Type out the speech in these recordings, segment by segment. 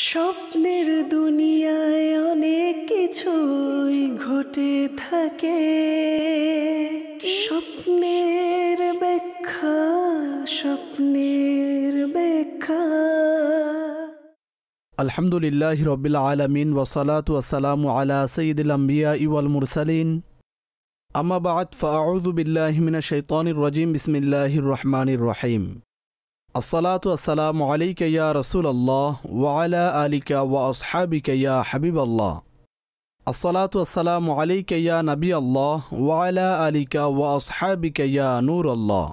স্বপ্নের দুনিয়ায় অনেক কিছুই ঘটে থাকে, স্বপ্নের ব্যাখ্যা, স্বপ্নের ব্যাখ্যা। আলহামদুলিল্লাহি রাব্বিল আলামিন ওয়াসসালাতু ওয়াসসালামু আলা সাইয়্যিদিল আমবিয়াই ওয়াল মুরসালিন। আম্মা বা'দ, ফাআউযু বিল্লাহি মিনাশ শাইতানির রাজীম। বিসমিল্লাহির রহমানির রহিম। আসসালাতু ওয়াসসালামু আলাইকা ইয়া রাসূলাল্লাহ ওয়া আলা আলিকা ওয়া আসহাবিকা ইয়া হাবিবাল্লাহ। আসসালাতু ওয়াসসালামু আলাইকা ইয়া নবিয়াল্লাহ ওয়া আলা আলিকা ওয়া আসহাবিকা ইয়া নূরাল্লাহ।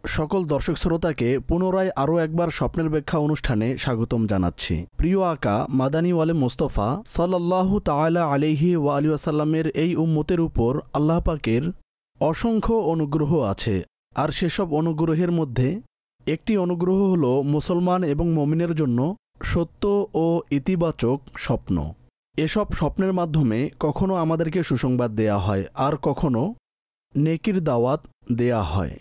সকল দর্শক শ্রোতাকে পুনরায় আরও একবার স্বপ্নের ব্যাখ্যা অনুষ্ঠানে স্বাগতম জানাচ্ছি। প্রিয় আকা মাদানী ওয়ালে মোস্তফা সাল্লাল্লাহু তাআলা আলাইহি ওয়া আলিহি ওয়াসাল্লামের এই উম্মতের উপর আল্লাহ পাকের অসংখ্য অনুগ্রহ আছে, আর সেসব অনুগ্রহের মধ্যে একটি অনুগ্রহ হল মুসলমান এবং মুমিনের জন্য সত্য ও ইতিবাচক স্বপ্ন। এসব স্বপ্নের মাধ্যমে কখনো আমাদেরকে সুসংবাদ দেয়া হয়, আর কখনো নেকির দাওয়াত দেয়া হয়।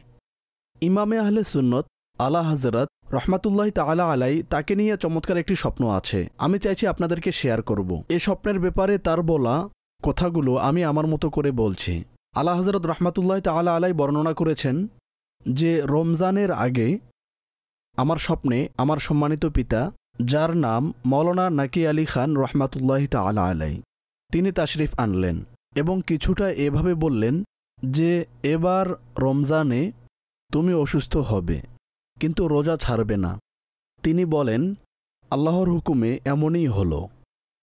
ইমামে আহলে সুন্নত আলা হযরত রহমাতুল্লাহি তাআলা আলাই তাকে নিয়ে চমৎকার একটি স্বপ্ন আছে, আমি চাইছি আপনাদেরকে শেয়ার করব। এ স্বপ্নের ব্যাপারে তার বলা কথাগুলো আমি আমার মতো করে বলছি। আলা হযরত রহমাতুল্লাহি তাআলা আলাই বর্ণনা করেছেন যে রমজানের আগে আমার স্বপ্নে আমার সম্মানিত পিতা, যার নাম মৌলানা নাকি আলী খান রহমাতুল্লাহি তাআলা আলাই, তিনি তাশরিফ আনলেন এবং কিছুটা এভাবে বললেন যে এবার রমজানে তুমি অসুস্থ হবে, কিন্তু রোজা ছাড়বে না। তিনি বলেন আল্লাহর হুকুমে এমনই হলো।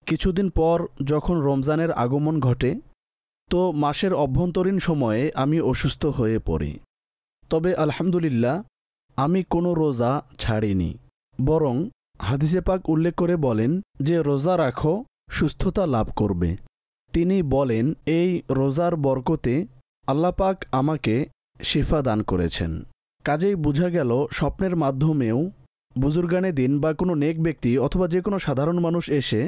কিছুদিন পর যখন রমজানের আগমন ঘটে, তো মাসের অভ্যন্তরীণ সময়ে আমি অসুস্থ হয়ে পড়ি। তবে আলহামদুলিল্লাহ আমি কোনো রোজা ছাড়িনি, বরং হাদিসে পাক উল্লেখ করে বলেন যে রোজা রাখো, সুস্থতা লাভ করবে। তিনি বলেন এই রোজার বরকতে আল্লাহ পাক আমাকে শিফা দান করেছেন। কাজেই বোঝা গেল স্বপ্নের মাধ্যমেও বুজুর্গানে দিন বা কোনো নেক ব্যক্তি অথবা যে কোনো সাধারণ মানুষ এসে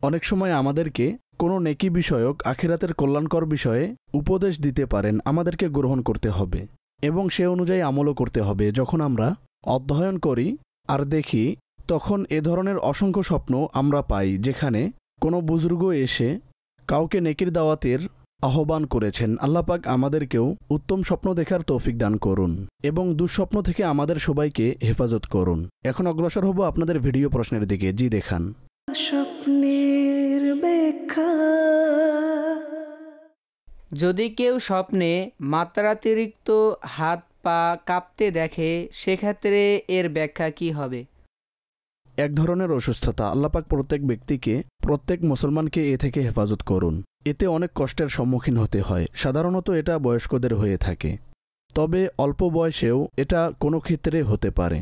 অনেক সময় আমাদেরকে কোনো নেকি বিষয়ক আখিরাতের কল্যাণকর বিষয়ে উপদেশ দিতে পারেন। আমাদেরকে গ্রহণ করতে হবে এবং সে অনুযায়ী আমলও করতে হবে। যখন আমরা অধ্যয়ন করি আর দেখি, তখন এ ধরনের অসংখ্য স্বপ্ন আমরা পাই, যেখানে কোনো বুজুর্গ এসে কাউকে নেকির দাওয়াতের আহ্বান করেছেন। আল্লাহ পাক আমাদেরকেও উত্তম স্বপ্ন দেখার তৌফিক দান করুন এবং দুঃস্বপ্ন থেকে আমাদের সবাইকে হেফাজত করুন। এখন অগ্রসর হব আপনাদের ভিডিও প্রশ্নের দিকে। জি দেখান। স্বপ্নের ব্যাখ্যা। যদি কেউ স্বপ্নে মাত্রাতিরিক্ত হাত পা কাঁপতে দেখে, সেক্ষেত্রে এর ব্যাখ্যা কি হবে? এক ধরনের অসুস্থতা। আল্লাহ পাক প্রত্যেক ব্যক্তিকে, প্রত্যেক মুসলমানকে এ থেকে হেফাজত করুন। এতে অনেক কষ্টের সম্মুখীন হতে হয়। সাধারণত এটা বয়স্কদের হয়ে থাকে, তবে অল্প বয়সেও এটা কোনো ক্ষেত্রে হতে পারে।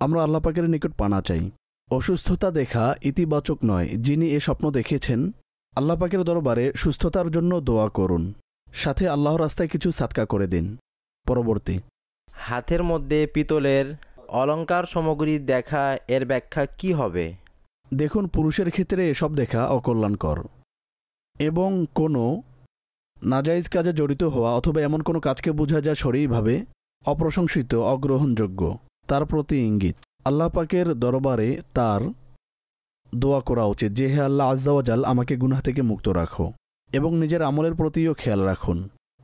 আমরা আল্লাহ পাকের নিকট পানা চাই। অসুস্থতা দেখা ইতিবাচক নয়। যিনি এ স্বপ্ন দেখেছেন, আল্লাহ পাকের দরবারে সুস্থতার জন্য দোয়া করুন, সাথে আল্লাহর রাস্তায় কিছু সাদকা করে দিন। পরবর্তী, হাতের মধ্যে পিতলের অলংকার সামগ্রী দেখা, এর ব্যাখ্যা কি হবে? দেখুন, পুরুষের ক্ষেত্রে এসব দেখা অকল্যাণকর এবং কোনো নাজাইজ কাজে জড়িত হওয়া অথবা এমন কোনো কাজকে বোঝা যা শরীরভাবে অপ্রশংসিত, অগ্রহণযোগ্য, তার প্রতি ইঙ্গিত। আল্লাহ পাকের দরবারে তার দোয়া করা উচিত যে হে আল্লাহ আজ্জা ওয়া জাল, আমাকে গুনাহ থেকে মুক্ত রাখো, এবং নিজের আমলের প্রতিও খেয়াল রাখুন।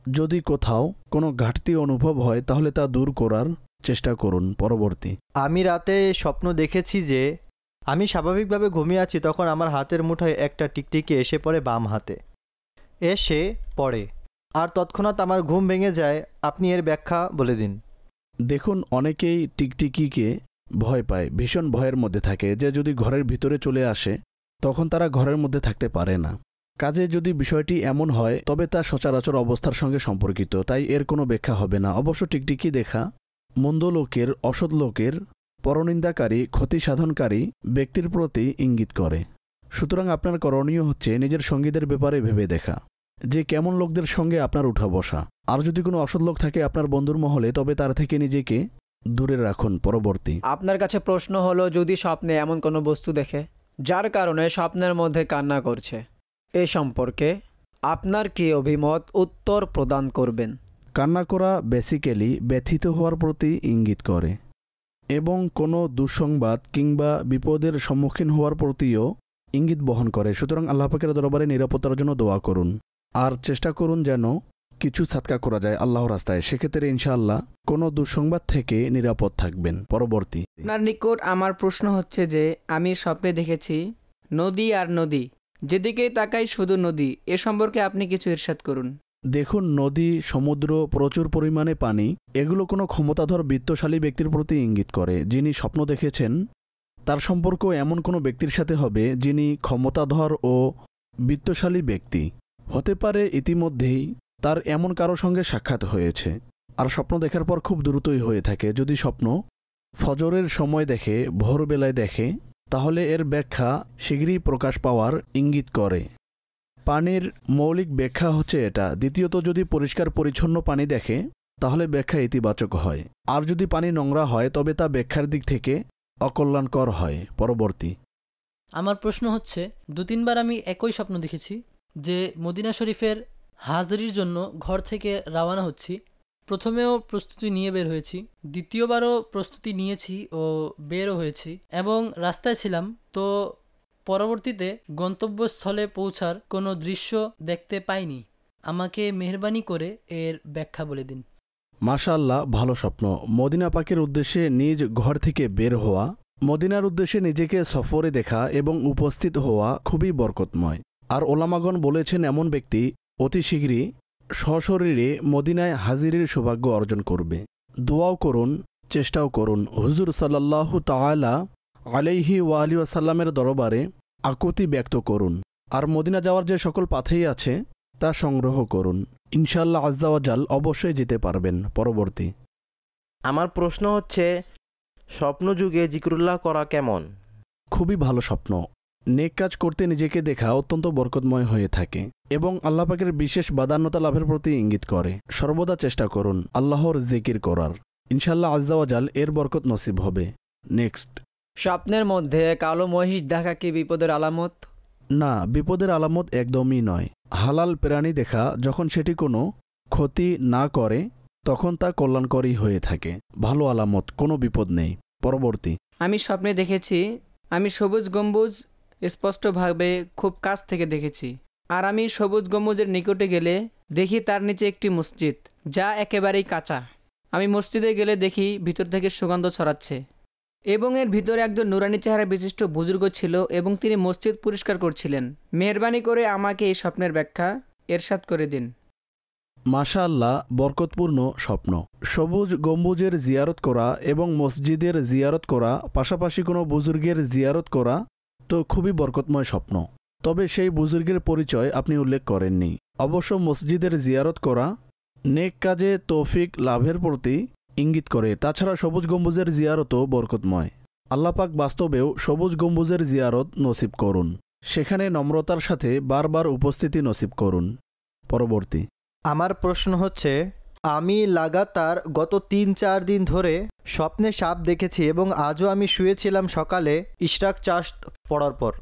যদি কোথাও কোনো ঘাটতি অনুভব হয় তাহলে তা দূর করার চেষ্টা করুন। পরবর্তী, আমি রাতে স্বপ্ন দেখেছি যে আমি স্বাভাবিকভাবে ঘুমিয়ে আছি, তখন আমার হাতের মুঠোয় একটা টিকটিকি এসে পড়ে বাম হাতে এসে পড়ে, আর তৎক্ষণাৎ আমার ঘুম ভেঙে যায়। আপনি এর ব্যাখ্যা বলে দিন। দেখুন, অনেকেই টিকটিকিকে ভয় পায়, ভীষণ ভয়ের মধ্যে থাকে যে যদি ঘরের ভিতরে চলে আসে তখন তারা ঘরের মধ্যে থাকতে পারে না। কাজে যদি বিষয়টি এমন হয় তবে তা সচরাচর অবস্থার সঙ্গে সম্পর্কিত, তাই এর কোনো ব্যাখ্যা হবে না। অবশ্য টিকটিকি দেখা মন্দ লোকের, অসৎ লোকের, পরনিন্দাকারী, ক্ষতি সাধনকারী ব্যক্তির প্রতি ইঙ্গিত করে। সুতরাং আপনার করণীয় হচ্ছে নিজের সঙ্গীদের ব্যাপারে ভেবে দেখা যে কেমন লোকদের সঙ্গে আপনার উঠা বসা। আর যদি কোনো অসৎ লোক থাকে আপনার বন্ধুর মহলে, তবে তার থেকে নিজেকে দূরে রাখুন। পরবর্তী, আপনার কাছে প্রশ্ন হলো, যদি স্বপ্নে এমন কোনো বস্তু দেখে যার কারণে স্বপ্নের মধ্যে কান্না করছে, এ সম্পর্কে আপনার কি অভিমত? উত্তর প্রদান করবেন। কান্না করা বেসিক্যালি ব্যথিত হওয়ার প্রতি ইঙ্গিত করে। এবং কোনো দুঃসংবাদ কিংবা বিপদের সম্মুখীন হওয়ার প্রতিও ইঙ্গিত বহন করে। সুতরাং আল্লাহ পাকের দরবারে নিরাপত্তার জন্য দোয়া করুন আর চেষ্টা করুন যেন কিছু সাদকা করা যায় আল্লাহর রাস্তায়। সেক্ষেত্রে ইনশাআল্লাহ কোনো দুঃসংবাদ থেকে নিরাপদ থাকবেন। পরবর্তী, আপনার নিকট আমার প্রশ্ন হচ্ছে যে আমি স্বপ্নে দেখেছি নদী আর নদী, যেদিকেই তাকাই শুধু নদী, এ সম্পর্কে আপনি কিছু ইরশাদ করুন। দেখুন, নদী, সমুদ্র, প্রচুর পরিমাণে পানি, এগুলো কোনো ক্ষমতাধর বিত্তশালী ব্যক্তির প্রতি ইঙ্গিত করে। যিনি স্বপ্ন দেখেছেন তার সম্পর্ক এমন কোনো ব্যক্তির সাথে হবে যিনি ক্ষমতাধর ও বিত্তশালী ব্যক্তি হতে পারে। ইতিমধ্যেই তার এমন কারো সঙ্গে সাক্ষাৎ হয়েছে। আর স্বপ্ন দেখার পর খুব দ্রুতই হয়ে থাকে। যদি স্বপ্ন ফজরের সময় দেখে, ভোরবেলায় দেখে, তাহলে এর ব্যাখ্যা শীঘ্রই প্রকাশ পাওয়ার ইঙ্গিত করে। পানির মৌলিক ব্যাখ্যা হচ্ছে এটা। দ্বিতীয়ত, যদি পরিষ্কার পরিচ্ছন্ন পানি দেখে তাহলে ব্যাখ্যা ইতিবাচক হয়, আর যদি পানি নোংরা হয় তবে তা ব্যাখ্যার দিক থেকে অকল্যাণকর হয়। পরবর্তী, আমার প্রশ্ন হচ্ছে 2-3 বার আমি একই স্বপ্ন দেখেছি যে মদিনা শরীফের হাজিরির জন্য ঘর থেকে রওনা হচ্ছি। প্রথমেও প্রস্তুতি নিয়ে বের হয়েছি, দ্বিতীয়বারও প্রস্তুতি নিয়েছি ও বেরও হয়েছি এবং রাস্তায় ছিলাম। তো পরবর্তীতে গন্তব্যস্থলে পৌঁছার কোনো দৃশ্য দেখতে পাইনি। আমাকে মেহরবানি করে এর ব্যাখ্যা বলে দিন। মাশাআল্লাহ, ভালো স্বপ্ন। মদিনা পাকের উদ্দেশ্যে নিজ ঘর থেকে বের হওয়া, মদিনার উদ্দেশ্যে নিজেকে সফরে দেখা এবং উপস্থিত হওয়া খুবই বরকতময়। আর ওলামাগণ বলেছেন এমন ব্যক্তি অতি শীঘ্রই সশরীরে মদিনায় হাজিরের সৌভাগ্য অর্জন করবে। দোয়াও করুন, চেষ্টাও করুন। হুজুর সাল্লাল্লাহু তাআলা আলাইহি ওয়ালিহি ওয়াসাল্লামের দরবারে আকুতি ব্যক্ত করুন। আর মদিনা যাওয়ার যে সকল পাথেই আছে তা সংগ্রহ করুন। ইনশাআল্লাহ আজ্জা ওয়া জাল অবশ্যই যেতে পারবেন। পরবর্তী, আমার প্রশ্ন হচ্ছে স্বপ্নযুগে জিকরুল্লাহ করা কেমন? খুবই ভালো স্বপ্ন। নেক কাজ করতে নিজেকে দেখা অত্যন্ত বরকতময় হয়ে থাকে এবং আল্লাহ পাকের বিশেষ বাদান্যতা লাভের প্রতি ইঙ্গিত করে। সর্বদা চেষ্টা করুন আল্লাহর জিকির করার। ইনশাআল্লাহ আজ্জা ওয়া জাল এর বরকত নসিব হবে। নেক্সট, স্বপ্নের মধ্যে কালো মহিষ দেখা কি বিপদের আলামত? না, বিপদের আলামত একদমই নয়। হালাল প্রাণী দেখা যখন সেটি কোনো ক্ষতি না করে তখন তা কল্যাণকরই হয়ে থাকে। ভালো আলামত, কোনো বিপদ নেই। পরবর্তী, আমি স্বপ্নে দেখেছি আমি সবুজ গম্বুজ স্পষ্টভাবে খুব কাছ থেকে দেখেছি। আর আমি সবুজ গম্বুজের নিকটে গেলে দেখি তার নিচে একটি মসজিদ যা একেবারেই কাঁচা। আমি মসজিদে গেলে দেখি ভিতর থেকে সুগন্ধ ছড়াচ্ছে এবং এর ভিতরে একজন নুরানি চেহারা বিশিষ্ট বুজুর্গ ছিল এবং তিনি মসজিদ পরিষ্কার করছিলেন। মেহরবানি করে আমাকে এই স্বপ্নের ব্যাখ্যা এরশাদ করে দিন। মাশাআল্লাহ, বরকতপূর্ণ স্বপ্ন। সবুজ গম্বুজের জিয়ারত করা এবং মসজিদের জিয়ারত করা, পাশাপাশি কোনো বুজুর্গের জিয়ারত করা তো খুবই বরকতময় স্বপ্ন। তবে সেই বুজুর্গের পরিচয় আপনি উল্লেখ করেননি। অবশ্য মসজিদের জিয়ারত করা নেক কাজে তৌফিক লাভের প্রতি ইঙ্গিত করে। তাছাড়া সবুজ গম্বুজের জিয়ারতও বরকতময়। আল্লাহ পাক বাস্তবেও সবুজ গম্বুজের জিয়ারত নসিব করুন। সেখানে নম্রতার সাথে বারবার উপস্থিতি নসিব করুন। পরবর্তী, আমার প্রশ্ন হচ্ছে আমি লাগাতার গত 3-4 দিন ধরে স্বপ্নে সাপ দেখেছি এবং আজও আমি শুয়েছিলাম সকালে ইশরাক চাষ পড়ার পর।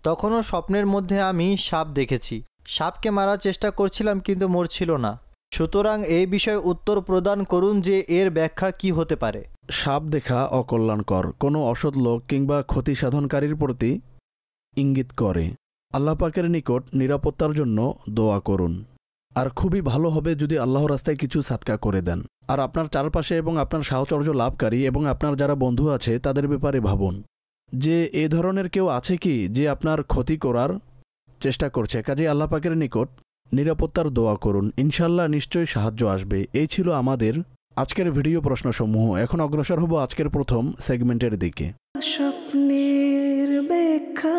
তখনও স্বপ্নের মধ্যে আমি সাপ দেখেছি। সাপকে মারার চেষ্টা করছিলাম কিন্তু মরছিল না। সুতরাং এই বিষয়ে উত্তর প্রদান করুন যে এর ব্যাখ্যা কি হতে পারে। সাপ দেখা অকল্যাণকর, কোনো অসৎ লোক কিংবা ক্ষতি সাধনকারীর প্রতি ইঙ্গিত করে। আল্লাহ পাকের নিকট নিরাপত্তার জন্য দোয়া করুন। আর খুবই ভালো হবে যদি আল্লাহর রাস্তায় কিছু সাদকা করে দেন। আর আপনার চারপাশে এবং আপনার সাহচর্য লাভকারী এবং আপনার যারা বন্ধু আছে তাদের ব্যাপারে ভাবুন যে এ ধরনের কেউ আছে কি যে আপনার ক্ষতি করার চেষ্টা করছে। কাজে আল্লাহ পাকের নিকট নিরাপত্তার দোয়া করুন। ইনশাল্লাহ নিশ্চয়ই সাহায্য আসবে। এই ছিল আমাদের আজকের ভিডিও প্রশ্নসমূহ। এখন অগ্রসর হব আজকের প্রথম সেগমেন্টের দিকে। স্বপ্নের ব্যাখ্যা।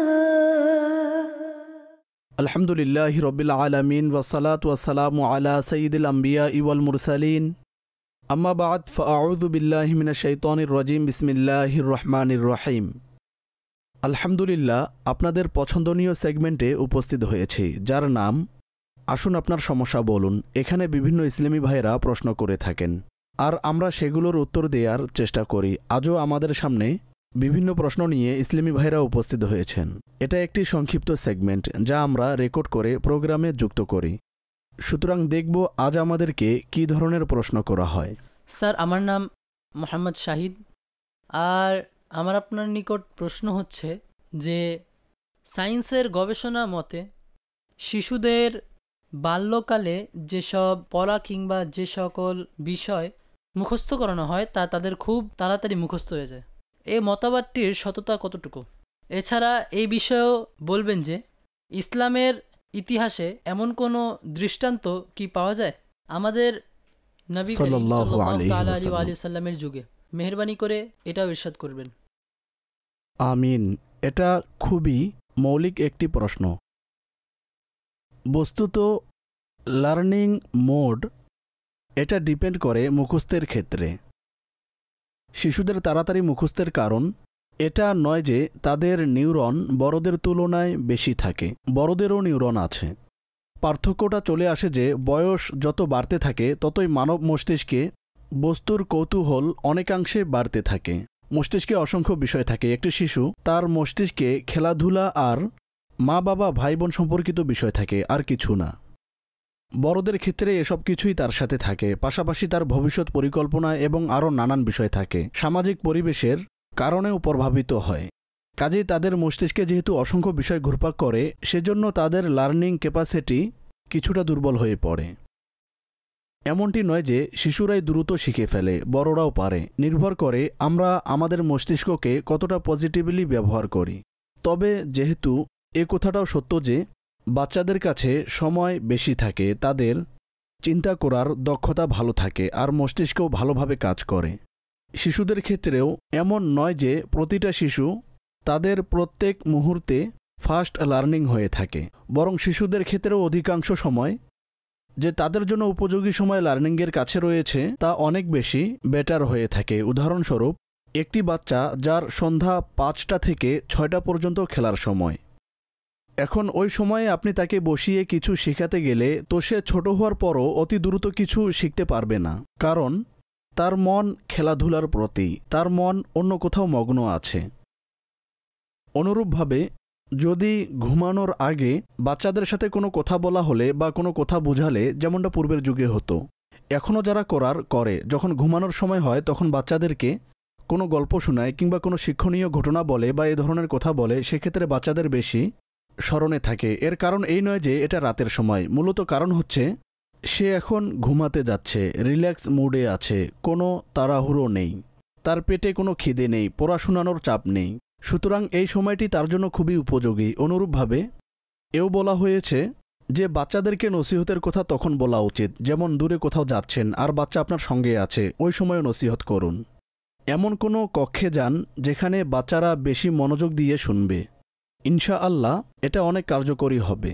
আলহামদুলিল্লাহি রব্বিল আলামিন ওয়াসসালাতু ওয়াসসালামু আলা সাইয়্যিদিল আমবিয়া ওয়াল মুরসালিন। আম্মা বা'দ ফাআউযু বিল্লাহি মিনাশ শাইতানির রাজিম। বিসমিল্লাহির রহমানির রহিম। আলহামদুলিল্লাহ, আপনাদের পছন্দনীয় সেগমেন্টে উপস্থিত হয়েছি যার নাম আসুন আপনার সমস্যা বলুন। এখানে বিভিন্ন ইসলামী ভাইয়েরা প্রশ্ন করে থাকেন আর আমরা সেগুলোর উত্তর দেওয়ার চেষ্টা করি। আজও আমাদের সামনে বিভিন্ন প্রশ্ন নিয়ে ইসলামী ভাইরা উপস্থিত হয়েছেন। এটা একটি সংক্ষিপ্ত সেগমেন্ট যা আমরা রেকর্ড করে প্রোগ্রামে যুক্ত করি। সুতরাং দেখব আজ আমাদেরকে কী ধরনের প্রশ্ন করা হয়। স্যার, আমার নাম মোহাম্মদ শাহিদ। আর আমার আপনার নিকট প্রশ্ন হচ্ছে যে সায়েন্সের গবেষণা মতে শিশুদের বাল্যকালে যেসব পড়া কিংবা যে সকল বিষয় মুখস্থ করানো হয় তা তাদের খুব তাড়াতাড়ি মুখস্থ হয়ে যায়। এই মতবাদটির সততা কতটুকু? এছাড়া এই বিষয়েও বলবেন যে ইসলামের ইতিহাসে এমন কোনো দৃষ্টান্ত কি পাওয়া যায় আমাদের নবী করিম সাল্লাল্লাহু সাল্লাল্লাহু আলাইহি তাআলা ওয়াসাল্লাম। আলাইহি সাল্লামের যুগে? মেহেরবানি করে এটাও ইরশাদ করবেন। আমিন। এটা খুবই মৌলিক একটি প্রশ্ন। বস্তুত লার্নিং মোড এটা ডিপেন্ড করে মুখস্থের ক্ষেত্রে। শিশুদের তাড়াতাড়ি মুখস্থের কারণ এটা নয় যে তাদের নিউরন বড়দের তুলনায় বেশি থাকে, বড়দেরও নিউরন আছে। পার্থক্যটা চলে আসে যে বয়স যত বাড়তে থাকে ততই মানব মস্তিষ্কে বস্তুর কৌতূহল অনেকাংশে বাড়তে থাকে। মস্তিষ্কে অসংখ্য বিষয় থাকে। একটি শিশু তার মস্তিষ্কে খেলাধুলা আর মা বাবা ভাই বোন সম্পর্কিত বিষয় থাকে, আর কিছু না। বড়দের ক্ষেত্রে এসব কিছুই তার সাথে থাকে, পাশাপাশি তার ভবিষ্যৎ পরিকল্পনা এবং আরও নানান বিষয় থাকে। সামাজিক পরিবেশের কারণেও প্রভাবিত হয়। কাজেই তাদের মস্তিষ্কে যেহেতু অসংখ্য বিষয় ঘুরপাক করে, সেজন্য তাদের লার্নিং ক্যাপাসিটি কিছুটা দুর্বল হয়ে পড়ে। এমনটি নয় যে শিশুরাই দ্রুত শিখে ফেলে, বড়রাও পারে। নির্ভর করে আমরা আমাদের মস্তিষ্ককে কতটা পজিটিভলি ব্যবহার করি। তবে যেহেতু এ কথাটাও সত্য যে বাচ্চাদের কাছে সময় বেশি থাকে, তাদের চিন্তা করার দক্ষতা ভালো থাকে আর মস্তিষ্কও ভালোভাবে কাজ করে। শিশুদের ক্ষেত্রেও এমন নয় যে প্রতিটা শিশু তাদের প্রত্যেক মুহূর্তে ফাস্ট লার্নিং হয়ে থাকে, বরং শিশুদের ক্ষেত্রেও অধিকাংশ সময় যে তাদের জন্য উপযোগী সময় লার্নিংয়ের কাছে রয়েছে তা অনেক বেশি বেটার হয়ে থাকে। উদাহরণস্বরূপ, একটি বাচ্চা যার সন্ধ্যা 5টা থেকে 6টা পর্যন্ত খেলার সময়, এখন ওই সময়ে আপনি তাকে বসিয়ে কিছু শেখাতে গেলে তো সে ছোট হওয়ার পরও অতি দ্রুত কিছু শিখতে পারবে না, কারণ তার মন খেলাধুলার প্রতি, তার মন অন্য কোথাও মগ্ন আছে। অনুরূপভাবে যদি ঘুমানোর আগে বাচ্চাদের সাথে কোনো কথা বলা হলে বা কোনো কথা বোঝালে, যেমনটা পূর্বের যুগে হতো, এখনও যারা করার করে, যখন ঘুমানোর সময় হয় তখন বাচ্চাদেরকে কোনো গল্প শোনায় কিংবা কোনো শিক্ষণীয় ঘটনা বলে বা এ ধরনের কথা বলে, সেক্ষেত্রে বাচ্চাদের বেশি স্মরণে থাকে। এর কারণ এই নয় যে এটা রাতের সময়, মূলত কারণ হচ্ছে সে এখন ঘুমাতে যাচ্ছে, রিল্যাক্স মুডে আছে, কোনো তাড়াহুড়ো নেই, তার পেটে কোনো খিদে নেই, পড়াশোনানোর চাপ নেই। সুতরাং এই সময়টি তার জন্য খুবই উপযোগী। অনুরূপভাবে এও বলা হয়েছে যে বাচ্চাদেরকে নসিহতের কথা তখন বলা উচিত, যেমন দূরে কোথাও যাচ্ছেন আর বাচ্চা আপনার সঙ্গে আছে, ওই সময়ও নসিহত করুন। এমন কোনো কক্ষে যান যেখানে বাচ্চারা বেশি মনোযোগ দিয়ে শুনবে। ইনশাআল্লাহ এটা অনেক কার্যকরী হবে।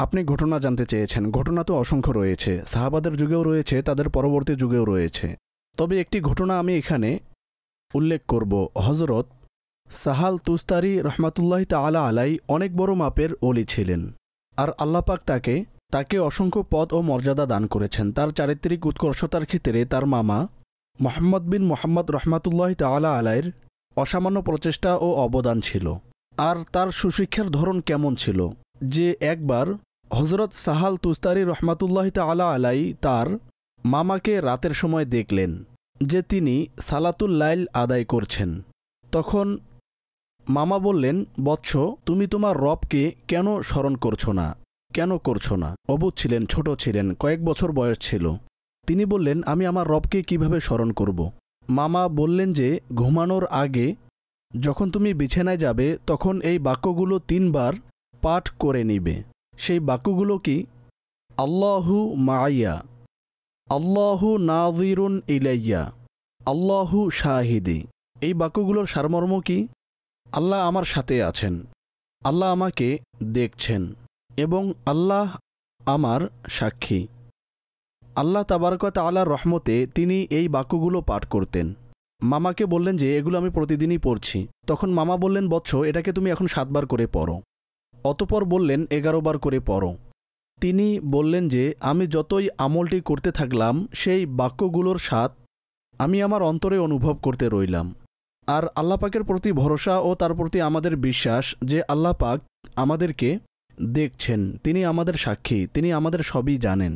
আপনি ঘটনা জানতে চেয়েছেন, ঘটনা তো অসংখ্য রয়েছে, সাহাবাদের যুগেও রয়েছে, তাদের পরবর্তী যুগেও রয়েছে। তবে একটি ঘটনা আমি এখানে উল্লেখ করব। হজরত সাহাল তুস্তারি রহমাতুল্লাহ তাআলা আলাই অনেক বড় মাপের ওলি ছিলেন, আর আল্লাহ পাক তাকে অসংখ্য পদ ও মর্যাদা দান করেছেন। তার চারিত্রিক উৎকর্ষতার ক্ষেত্রে তার মামা মোহাম্মদ বিন মোহাম্মদ রহমাতুল্লাহ তাআলা আলাইয়ের অসামান্য প্রচেষ্টা ও অবদান ছিল। আর তার সুশিক্ষার ধরন কেমন ছিল যে একবার হজরত সাহাল তুস্তারি রহমাতুল্লাহ তাআলা আলাই তার মামাকে রাতের সময় দেখলেন যে তিনি সালাতুল লাইল আদায় করছেন। তখন মামা বললেন, বৎস, তুমি তোমার রবকে কেন স্মরণ করছো না? অবুঝ ছিলেন, ছোট ছিলেন, কয়েক বছর বয়স ছিল। তিনি বললেন, আমি আমার রবকে কিভাবে স্মরণ করব? মামা বললেন যে ঘুমানোর আগে যখন তুমি বিছানায় যাবে তখন এই বাক্যগুলো 3 বার পাঠ করে নিবে। সেই বাক্যগুলো কি? আল্লাহু মাইয়া, আল্লাহু নাযিরুন ইলাইয়া, আল্লাহু শাহিদি। এই বাক্যগুলোর সারমর্ম কি? আল্লাহ আমার সাথে আছেন, আল্লাহ আমাকে দেখছেন এবং আল্লাহ আমার সাক্ষী। আল্লাহ তাবারক ওয়া তাআলার রহমতে তিনি এই বাক্যগুলো পাঠ করতেন। মামাকে বললেন যে এগুলো আমি প্রতিদিনই পড়ছি। তখন মামা বললেন, বৎস, এটাকে তুমি এখন 7 বার করে পড়ো। অতপর বললেন 11 বার করে পড়ো। তিনি বললেন যে আমি যতই আমলটি করতে থাকলাম সেই বাক্যগুলোর স্বাদ আমি আমার অন্তরে অনুভব করতে রইলাম। আর আল্লাহ পাকের প্রতি ভরসা ও তার প্রতি আমাদের বিশ্বাস যে আল্লাহ পাক আমাদেরকে দেখছেন, তিনি আমাদের সাক্ষী, তিনি আমাদের সবই জানেন।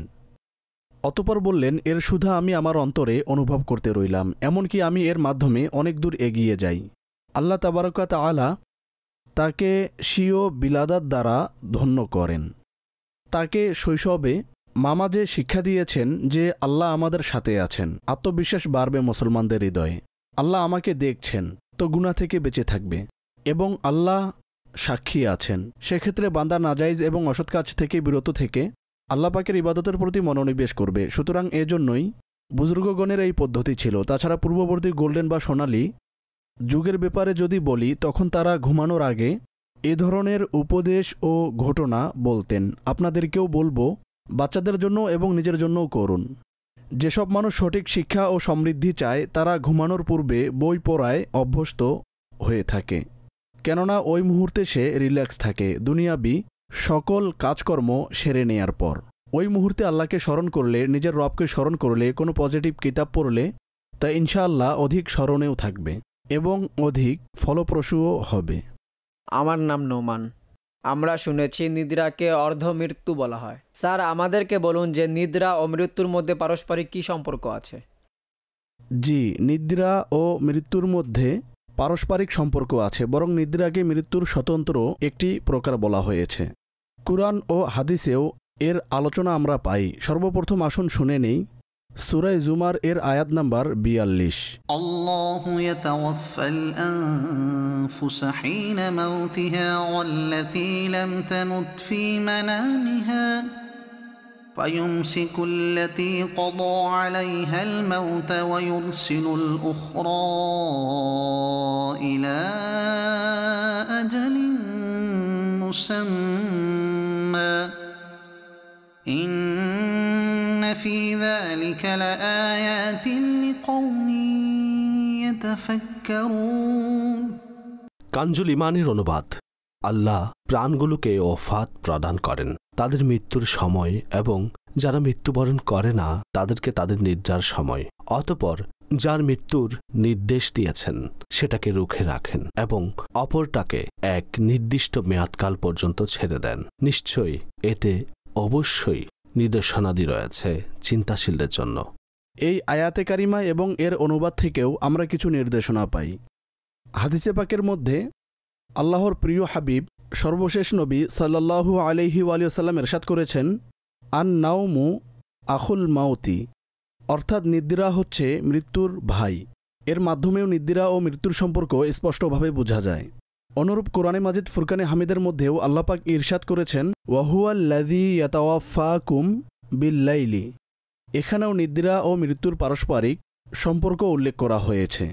অতঃপর বললেন, এর সুধা আমি আমার অন্তরে অনুভব করতে রইলাম, এমনকি আমি এর মাধ্যমে অনেক দূর এগিয়ে যাই। আল্লাহ তাবারকা তাআলা তাকে স্বীয় বিলাদাত দ্বারা ধন্য করেন। তাকে শৈশবে মামা যে শিক্ষা দিয়েছেন যে আল্লাহ আমাদের সাথে আছেন, আত্মবিশ্বাস বাড়বে মুসলমানদের হৃদয়ে। আল্লাহ আমাকে দেখছেন, তো গুনাহ থেকে বেঁচে থাকবে, এবং আল্লাহ সাক্ষী আছেন। সেক্ষেত্রে বান্দা নাজাইজ এবং অসৎ কাজ থেকে বিরত থেকে আল্লাহ পাকের ইবাদতের প্রতি মনোনিবেশ করবে। সুতরাং এজন্যই বুজুর্গগণের এই পদ্ধতি ছিল। তাছাড়া পূর্ববর্তী গোল্ডেন বা সোনালি যুগের ব্যাপারে যদি বলি, তখন তারা ঘুমানোর আগে এ ধরনের উপদেশ ও ঘটনা বলতেন। আপনাদেরকেও বলবো, বাচ্চাদের জন্য এবং নিজের জন্যও করুন। যেসব মানুষ সঠিক শিক্ষা ও সমৃদ্ধি চায় তারা ঘুমানোর পূর্বে বই পড়ায় অভ্যস্ত হয়ে থাকে, কেননা ওই মুহূর্তে সে রিল্যাক্স থাকে দুনিয়াবি সকল কাজকর্ম সেরে নেয়ার পর। ওই মুহূর্তে আল্লাহকে স্মরণ করলে, নিজের রবকে স্মরণ করলে, কোনো পজিটিভ কিতাব পড়লে তা ইনশাআল্লাহ অধিক স্মরণেও থাকবে এবং অধিক ফলপ্রসূও হবে। আমার নাম নোমান। আমরা শুনেছি নিদ্রাকে অর্ধমৃত্যু বলা হয়। স্যার, আমাদেরকে বলুন যে নিদ্রা ও মৃত্যুর মধ্যে পারস্পরিক কী সম্পর্ক আছে? জি, নিদ্রা ও মৃত্যুর মধ্যে পারস্পরিক সম্পর্ক আছে, বরং নিদ্রাকে মৃত্যুর স্বতন্ত্র একটি প্রকার বলা হয়েছে। কুরআন ও হাদিসেও এর আলোচনা আমরা পাই। সর্বপ্রথম আসুন শুনে নেই সূরা জুমার এর আয়াত নাম্বার 42। আল্লাহু ইয়াতাওয়াফাল আনফুসা হিনা মাউতিহা ওয়াল্লাতী লাম তামুত ফী মানামিহা فيمسك التي قضى عليها الموت ويرسل الأخرى إلى أجل مسمى إن في ذلك لآيات لقوم يتفكرون। কানজুল ইমানের অনুবাদ: আল্লাহ প্রাণগুলোকে ওফাত প্রদান করেন তাদের মৃত্যুর সময়, এবং যারা মৃত্যুবরণ করে না তাদেরকে তাদের নিদ্রার সময়। অতঃপর যার মৃত্যুর নির্দেশ দিয়েছেন সেটাকে রুখে রাখেন এবং অপরটাকে এক নির্দিষ্ট মেয়াদকাল পর্যন্ত ছেড়ে দেন। নিশ্চয়ই এতে অবশ্যই নির্দেশনাদি রয়েছে চিন্তাশীলদের জন্য। এই আয়াতে কারিমা এবং এর অনুবাদ থেকেও আমরা কিছু নির্দেশনা পাই। হাদিসে পাকের মধ্যে আল্লাহর প্রিয় হাবিব সর্বশেষ নবী সাল্লাল্লাহু আলাইহি ওয়াসাল্লাম ইরশাদ করেছেন, আন নাওমু আখুল মাউতি, অর্থাৎ নিদ্রা হচ্ছে মৃত্যুর ভাই। এর মাধ্যমেও নিদ্রা ও মৃত্যুর সম্পর্ক স্পষ্টভাবে বোঝা যায়। অনুরূপ কোরআনে মাজিদ ফুরকানে হামিদের মধ্যেও আল্লাহ পাক ইরশাদ করেছেন, ওয়াহুয়াল্লাযী ইয়াতাওয়াফাকুম বিল্লাইলি। এখানেও নিদ্রা ও মৃত্যুর পারস্পরিক সম্পর্ক উল্লেখ করা হয়েছে।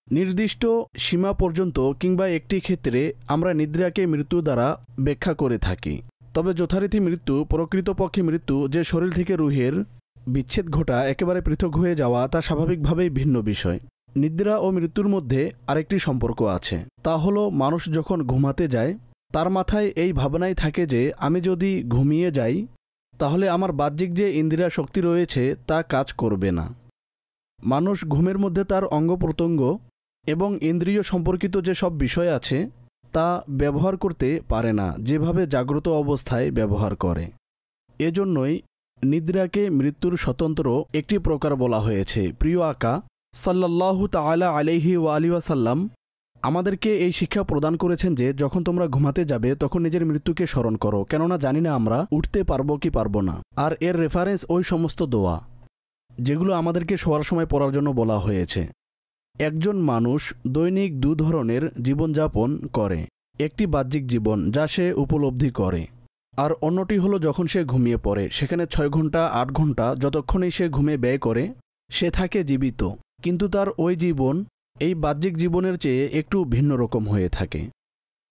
নির্দিষ্ট সীমা পর্যন্ত কিংবা একটি ক্ষেত্রে আমরা নিদ্রাকে মৃত্যু দ্বারা ব্যাখ্যা করে থাকি। তবে যথারীতি মৃত্যু, প্রকৃতপক্ষে মৃত্যু যে শরীর থেকে রুহের বিচ্ছেদ ঘটা, একেবারে পৃথক হয়ে যাওয়া, তা স্বাভাবিকভাবেই ভিন্ন বিষয়। নিদ্রা ও মৃত্যুর মধ্যে আরেকটি সম্পর্ক আছে, তা হলো মানুষ যখন ঘুমাতে যায় তার মাথায় এই ভাবনাই থাকে যে আমি যদি ঘুমিয়ে যাই তাহলে আমার বাহ্যিক যে ইন্দ্রিয় শক্তি রয়েছে তা কাজ করবে না। মানুষ ঘুমের মধ্যে তার অঙ্গ প্রত্যঙ্গ এবং ইন্দ্রিয় সম্পর্কিত যে সব বিষয় আছে তা ব্যবহার করতে পারে না যেভাবে জাগ্রত অবস্থায় ব্যবহার করে। এজন্যই নিদ্রাকে মৃত্যুর স্বতন্ত্র একটি প্রকার বলা হয়েছে। প্রিয় আকা সাল্লাল্লাহু তাআলা আলাইহি ওয়াসাল্লাম আমাদেরকে এই শিক্ষা প্রদান করেছেন যে যখন তোমরা ঘুমাতে যাবে তখন নিজের মৃত্যুকে স্মরণ করো, কেননা জানি না আমরা উঠতে পারবো কি পারবো না। আর এর রেফারেন্স ওই সমস্ত দোয়া যেগুলো আমাদেরকে শোয়ার সময় পড়ার জন্য বলা হয়েছে। একজন মানুষ দৈনিক দু ধরনের জীবনযাপন করে, একটি বাহ্যিক জীবন যা সে উপলব্ধি করে, আর অন্যটি হলো যখন সে ঘুমিয়ে পড়ে। সেখানে 6 ঘন্টা 8 ঘন্টা যতক্ষণই সে ঘুমে ব্যয় করে সে থাকে জীবিত, কিন্তু তার ওই জীবন এই বাহ্যিক জীবনের চেয়ে একটু ভিন্ন রকম হয়ে থাকে।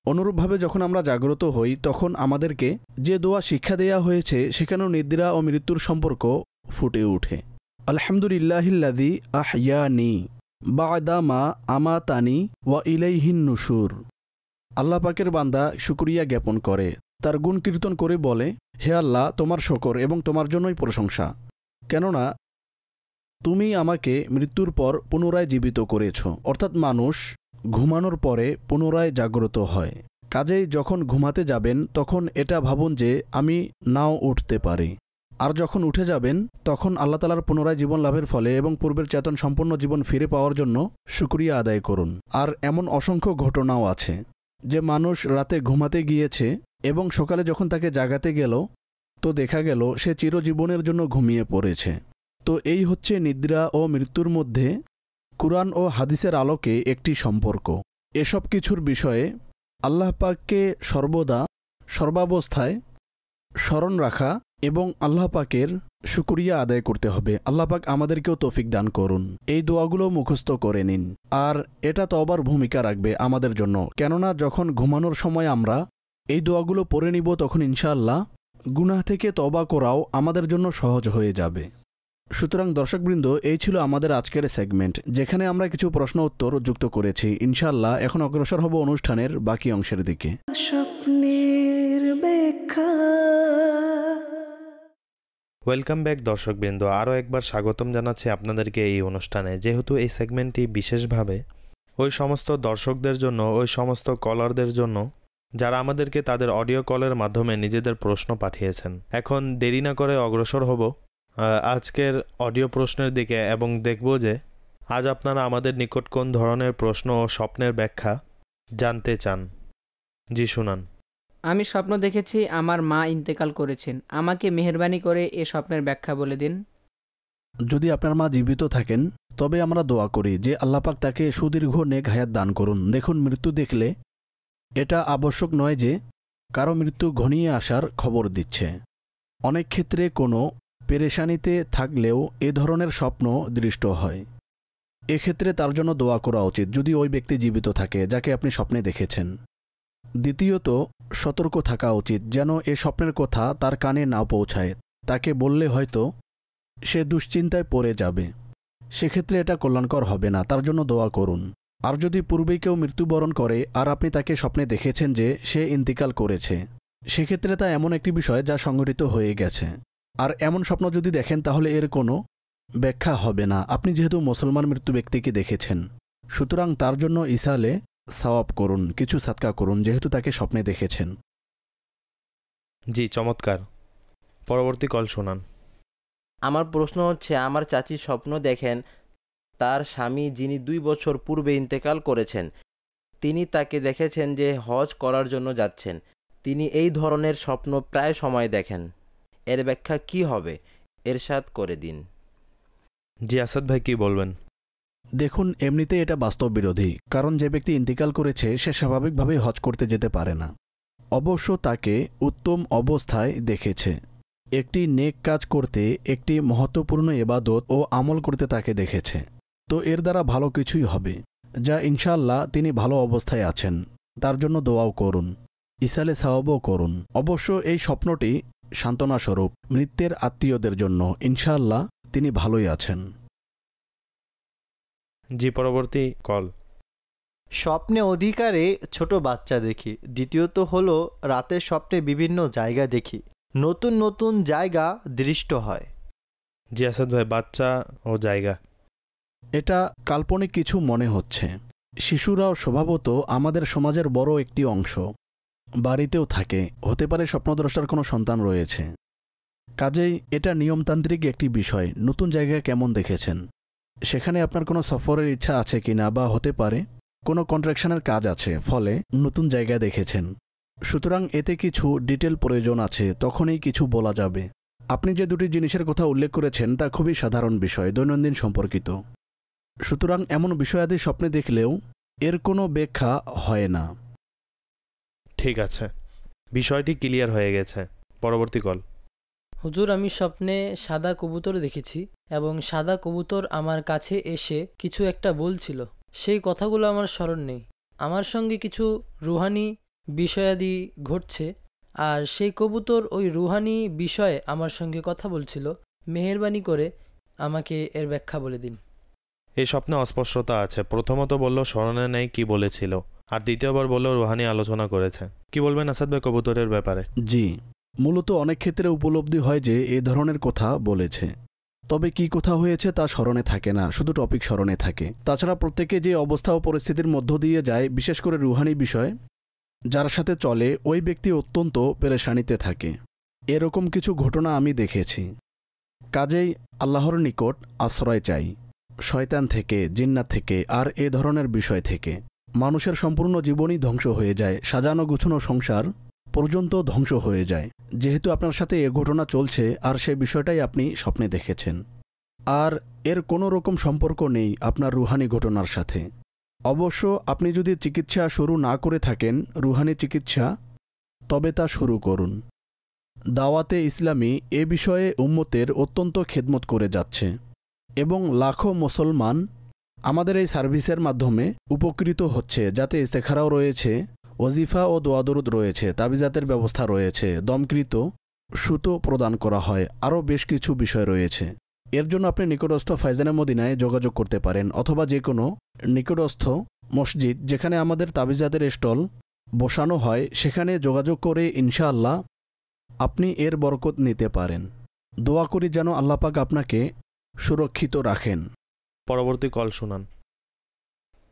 অনুরূপভাবে যখন আমরা জাগ্রত হই তখন আমাদেরকে যে দোয়া শিক্ষা দেয়া হয়েছে সেখানেও নিদ্রা ও মৃত্যুর সম্পর্ক ফুটে ওঠে। আলহামদুলিল্লাহিল্লাযী আহইয়ানি বা'দা মা আমাতানি ওয়া ইলাইহিন নুশুর। আল্লাহ পাকের বান্দা শুকরিয়া জ্ঞাপন করে, তার গুণ কীর্তন করে বলে, হে আল্লাহ, তোমার শকর এবং তোমার জন্যই প্রশংসা, কেননা তুমি আমাকে মৃত্যুর পর পুনরায় জীবিত করেছ। অর্থাৎ মানুষ ঘুমানোর পরে পুনরায় জাগ্রত হয়। কাজেই যখন ঘুমাতে যাবেন তখন এটা ভাবুন যে আমি নাও উঠতে পারি, আর যখন উঠে যাবেন তখন আল্লাহ তাআলার পুনরায় জীবন লাভের ফলে এবং পূর্বের চেতন সম্পন্ন জীবন ফিরে পাওয়ার জন্য শুকরিয়া আদায় করুন। আর এমন অসংখ্য ঘটনাও আছে যে মানুষ রাতে ঘুমাতে গিয়েছে এবং সকালে যখন তাকে জাগাতে গেল তো দেখা গেল সে চিরজীবনের জন্য ঘুমিয়ে পড়েছে। তো এই হচ্ছে নিদ্রা ও মৃত্যুর মধ্যে কুরআন ও হাদিসের আলোকে একটি সম্পর্ক। এসব কিছুর বিষয়ে আল্লাহ পাককে সর্বদা সর্বাবস্থায় স্মরণ রাখা এবং আল্লাহ পাকের শুকরিয়া আদায় করতে হবে। আল্লাহ পাক আমাদেরকেও তৌফিক দান করুন। এই দোয়াগুলো মুখস্থ করে নিন আর এটা তওবার ভূমিকা রাখবে আমাদের জন্য, কেননা যখন ঘুমানোর সময় আমরা এই দোয়াগুলো পড়ে নিব তখন ইনশাআল্লাহ গুনাহ থেকে তওবা করাও আমাদের জন্য সহজ হয়ে যাবে। সুতরাং দর্শকবৃন্দ, এই ছিল আমাদের আজকের সেগমেন্ট, যেখানে আমরা কিছু প্রশ্ন উত্তর যুক্ত করেছি। ইনশাআল্লাহ এখন অগ্রসর হব অনুষ্ঠানের বাকি অংশের দিকে। স্বপ্নের ব্যাখ্যা। ওয়েলকাম ব্যাক দর্শকবৃন্দ, আরও একবার স্বাগতম জানাচ্ছি আপনাদেরকে এই অনুষ্ঠানে। যেহেতু এই সেগমেন্টটি বিশেষভাবে ওই সমস্ত দর্শকদের জন্য, ওই সমস্ত কলারদের জন্য যারা আমাদেরকে তাদের অডিও কলের মাধ্যমে নিজেদের প্রশ্ন পাঠিয়েছেন। এখন দেরি না করে অগ্রসর হব আজকের অডিও প্রশ্নের দিকে এবং দেখব যে আজ আপনারা আমাদের নিকট কোন ধরনের প্রশ্ন ও স্বপ্নের ব্যাখ্যা জানতে চান। জি শুনান। আমি স্বপ্ন দেখেছি আমার মা ইন্তেকাল করেছেন। আমাকে মেহেরবানি করে এ স্বপ্নের ব্যাখ্যা বলে দিন। যদি আপনার মা জীবিত থাকেন তবে আমরা দোয়া করি যে আল্লাহ পাক তাকে সুদীর্ঘ নেক হায়াত দান করুন। দেখুন, মৃত্যু দেখলে এটা আবশ্যক নয় যে কারো মৃত্যু ঘনিয়ে আসার খবর দিচ্ছে। অনেক ক্ষেত্রে কোনো পেরেশানিতে থাকলেও এ ধরনের স্বপ্ন দৃষ্ট হয়। এক্ষেত্রে তার জন্য দোয়া করা উচিত যদি ওই ব্যক্তি জীবিত থাকে যাকে আপনি স্বপ্নে দেখেছেন। দ্বিতীয়ত, সতর্ক থাকা উচিত যেন এ স্বপ্নের কথা তার কানে না পৌঁছায়। তাকে বললে হয়তো সে দুশ্চিন্তায় পড়ে যাবে, সেক্ষেত্রে এটা কল্যাণকর হবে না। তার জন্য দোয়া করুন। আর যদি পূর্বেই কেউ মৃত্যুবরণ করে আর আপনি তাকে স্বপ্নে দেখেছেন যে সে ইন্তিকাল করেছে, সেক্ষেত্রে তা এমন একটি বিষয় যা সংঘটিত হয়ে গেছে। আর এমন স্বপ্ন যদি দেখেন তাহলে এর কোনো ব্যাখ্যা হবে না, আপনি যেহেতু মুসলমান মৃত্যু ব্যক্তিকে দেখেছেন। সুতরাং তার জন্য ইসালে সওয়াব করুন, কিছু সাদকা করুন, যেহেতু তাকে স্বপ্নে দেখেছেন। জি চমৎকার। পরবর্তী কল শোনান। আমার প্রশ্ন হচ্ছে, আমার চাচি স্বপ্ন দেখেন তার স্বামী যিনি 2 বছর পূর্বে ইন্তেকাল করেছেন, তিনি তাকে দেখেছেন যে হজ করার জন্য যাচ্ছেন। তিনি এই ধরনের স্বপ্ন প্রায় সময় দেখেন, এর ব্যাখ্যা কি হবে? এরশাদ করে দিন। জি আসাদ ভাই, কি বলবেন? দেখুন, এমনিতে এটা বাস্তব বিরোধী, কারণ যে ব্যক্তি ইন্তিকাল করেছে সে স্বাভাবিকভাবে হজ করতে যেতে পারে না। অবশ্য তাকে উত্তম অবস্থায় দেখেছে, একটি নেক কাজ করতে, একটি মহত্বপূর্ণ ইবাদত ও আমল করতে তাকে দেখেছে। তো এর দ্বারা ভালো কিছুই হবে, যা ইনশাআল্লাহ তিনি ভালো অবস্থায় আছেন। তার জন্য দোয়াও করুন, ইসালে সাওয়াবও করুন। অবশ্য এই স্বপ্নটি সান্ত্বনা স্বরূপ মৃত্যের আত্মীয়দের জন্য। ইনশাআল্লাহ তিনি ভালোই আছেন। জি পরবর্তী কল। স্বপ্নে অধিকারে ছোট বাচ্চা দেখি। দ্বিতীয়ত হলো রাতের স্বপ্নে বিভিন্ন জায়গা দেখি, নতুন নতুন জায়গা দৃষ্ট হয়। জি আসাদ ভাই, বাচ্চা ও জায়গা, এটা কাল্পনিক কিছু মনে হচ্ছে। শিশুরাও স্বভাবত আমাদের সমাজের বড় একটি অংশ, বাড়িতেও থাকে, হতে পারে স্বপ্নদ্রষ্টার কোনো সন্তান রয়েছে। কাজেই এটা নিয়মতান্ত্রিক একটি বিষয়। নতুন জায়গা কেমন দেখেছেন, সেখানে আপনার কোনো সফরের ইচ্ছা আছে কিনা, বা হতে পারে কোনো কন্ট্রাকশনের কাজ আছে, ফলে নতুন জায়গা দেখেছেন। সুতরাং এতে কিছু ডিটেল প্রয়োজন আছে, তখনই কিছু বলা যাবে। আপনি যে দুটি জিনিসের কথা উল্লেখ করেছেন তা খুবই সাধারণ বিষয়, দৈনন্দিন সম্পর্কিত। সুতরাং এমন বিষয়াদি স্বপ্নে দেখলেও এর কোনো ব্যাখ্যা হয় না। ঠিক আছে, বিষয়টি ক্লিয়ার হয়ে গেছে। পরবর্তী কল। হুজুর, আমি স্বপ্নে সাদা কবুতর দেখেছি এবং সাদা কবুতর আমার কাছে এসে কিছু একটা বলছিল। সেই কথাগুলো আমার স্মরণ নেই। আমার সঙ্গে কিছু রুহানি বিষয়াদি ঘটছে আর সেই কবুতর ওই রুহানি বিষয়ে আমার সঙ্গে কথা বলছিল। মেহেরবানি করে আমাকে এর ব্যাখ্যা বলে দিন। এই স্বপ্নে অস্পষ্টতা আছে। প্রথমত বলল স্মরণে নেই কি বলেছিল, আর দ্বিতীয়বার বলল রুহানি আলোচনা করেছে। কি বলবেন আসাদ ভাই কবুতরের ব্যাপারে? জি, মূলত অনেক ক্ষেত্রে উপলব্ধি হয় যে এ ধরনের কথা বলেছে, তবে কি কথা হয়েছে তা স্মরণে থাকে না, শুধু টপিক স্মরণে থাকে। তাছাড়া প্রত্যেকে যে অবস্থা ও পরিস্থিতির মধ্য দিয়ে যায়, বিশেষ করে রুহানি বিষয় যার সাথে চলে, ওই ব্যক্তি অত্যন্ত পেরেশানিতে থাকে। এরকম কিছু ঘটনা আমি দেখেছি। কাজেই আল্লাহর নিকট আশ্রয় চাই, শয়তান থেকে, জিন্নাত থেকে আর এ ধরনের বিষয় থেকে। মানুষের সম্পূর্ণ জীবনই ধ্বংস হয়ে যায়, সাজানো গুছানো সংসার পর্যন্ত ধ্বংস হয়ে যায়, যেহেতু আপনার সাথে এ ঘটনা চলছে আর সেই বিষয়টাই আপনি স্বপ্নে দেখেছেন। আর এর কোনো রকম সম্পর্ক নেই আপনার রুহানি ঘটনার সাথে। অবশ্য আপনি যদি চিকিৎসা শুরু না করে থাকেন, রুহানি চিকিৎসা, তবে তা শুরু করুন। দাওয়াতে ইসলামী এ বিষয়ে উম্মতের অত্যন্ত খেদমত করে যাচ্ছে এবং লাখো মুসলমান আমাদের এই সার্ভিসের মাধ্যমে উপকৃত হচ্ছে, যাতে ইস্তেখারাও রয়েছে, ওজিফা ও দোয়াদরুদ রয়েছে, তাবিজাতের ব্যবস্থা রয়েছে, দমকৃত সুতো প্রদান করা হয়, আরও বেশ কিছু বিষয় রয়েছে। এর জন্য আপনি নিকটস্থ ফাইজানে মদিনায় যোগাযোগ করতে পারেন, অথবা যে কোনো নিকটস্থ মসজিদ যেখানে আমাদের তাবিজাতের স্টল বসানো হয় সেখানে যোগাযোগ করে ইনশাআল্লাহ আপনি এর বরকত নিতে পারেন। দোয়া করি যেন আল্লাহ পাক আপনাকে সুরক্ষিত রাখেন। পরবর্তী কল শুনান।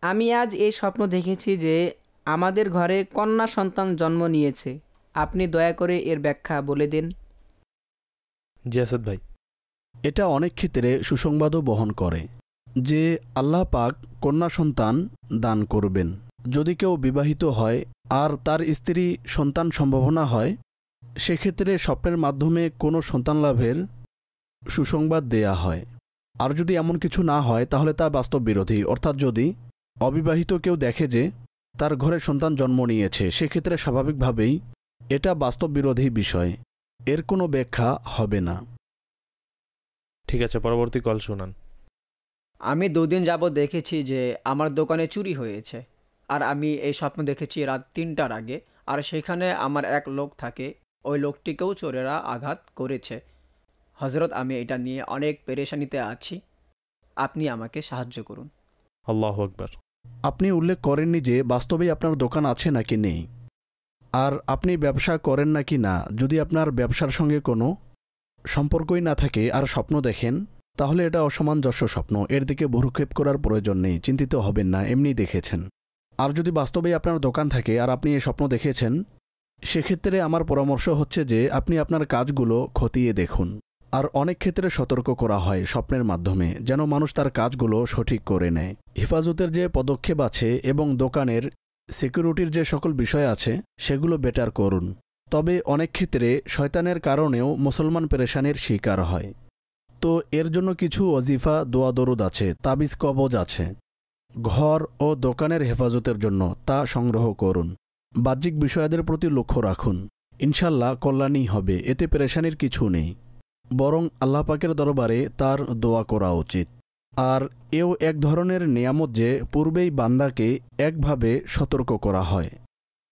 আমি আজ এই স্বপ্ন দেখেছি যে আমাদের ঘরে কন্যা সন্তান জন্ম নিয়েছে। আপনি দয়া করে এর ব্যাখ্যা বলে দিন। জি আসাদ ভাই। এটা অনেক ক্ষেত্রে সুসংবাদও বহন করে যে আল্লাহ পাক কন্যা সন্তান দান করবেন। যদি কেউ বিবাহিত হয় আর তার স্ত্রী সন্তান সম্ভাবনা হয়, সেক্ষেত্রে স্বপ্নের মাধ্যমে কোনো সন্তান লাভের সুসংবাদ দেয়া হয়। আর যদি এমন কিছু না হয় তাহলে তা বাস্তব বিরোধী, অর্থাৎ যদি অবিবাহিত কেউ দেখে যে তার ঘরে সন্তান জন্ম নিয়েছে, সেক্ষেত্রে স্বাভাবিকভাবেই এটা বাস্তব বিরোধী বিষয়, এর কোনো ব্যাখ্যা হবে না। ঠিক আছে, পরবর্তী কল শুনান। আমি 2 দিন যাবৎ দেখেছি যে আমার দোকানে চুরি হয়েছে, আর আমি এই স্বপ্ন দেখেছি রাত 3টার আগে, আর সেখানে আমার এক লোক থাকে, ওই লোকটিকেও চোরেরা আঘাত করেছে। হজরত, আমি এটা নিয়ে অনেক পেরেশানিতে আছি, আপনি আমাকে সাহায্য করুন। আল্লাহু আকবার। আপনি উল্লেখ করেননি যে বাস্তবেই আপনার দোকান আছে নাকি নেই, আর আপনি ব্যবসা করেন নাকি না। যদি আপনার ব্যবসার সঙ্গে কোনো সম্পর্কই না থাকে আর স্বপ্ন দেখেন, তাহলে এটা অসামঞ্জস্য স্বপ্ন, এর দিকে ভ্রুক্ষেপ করার প্রয়োজন নেই, চিন্তিত হবেন না, এমনি দেখেছেন। আর যদি বাস্তবেই আপনার দোকান থাকে আর আপনি এই স্বপ্ন দেখেছেন, সেক্ষেত্রে আমার পরামর্শ হচ্ছে যে আপনি আপনার কাজগুলো খতিয়ে দেখুন। আর অনেক ক্ষেত্রে সতর্ক করা হয় স্বপ্নের মাধ্যমে, যেন মানুষ তার কাজগুলো সঠিক করে নেয়। হেফাজতের যে পদক্ষেপ আছে এবং দোকানের সিকিউরিটির যে সকল বিষয় আছে সেগুলো বেটার করুন। তবে অনেক ক্ষেত্রে শয়তানের কারণেও মুসলমান পেরেশানির শিকার হয়। তো এর জন্য কিছু ওজিফা, দোয়া দরুদ আছে, তাবিজ কবজ আছে। ঘর ও দোকানের হেফাজতের জন্য তা সংগ্রহ করুন। বাহ্যিক বিষয়াদের প্রতি লক্ষ্য রাখুন, ইনশাল্লাহ কল্যাণই হবে, এতে পেরেশানির কিছু নেই, বরং আল্লাহ পাকের দরবারে তার দোয়া করা উচিত। আর এও এক ধরনের নিয়ামত যে পূর্বেই বান্দাকে একভাবে সতর্ক করা হয়।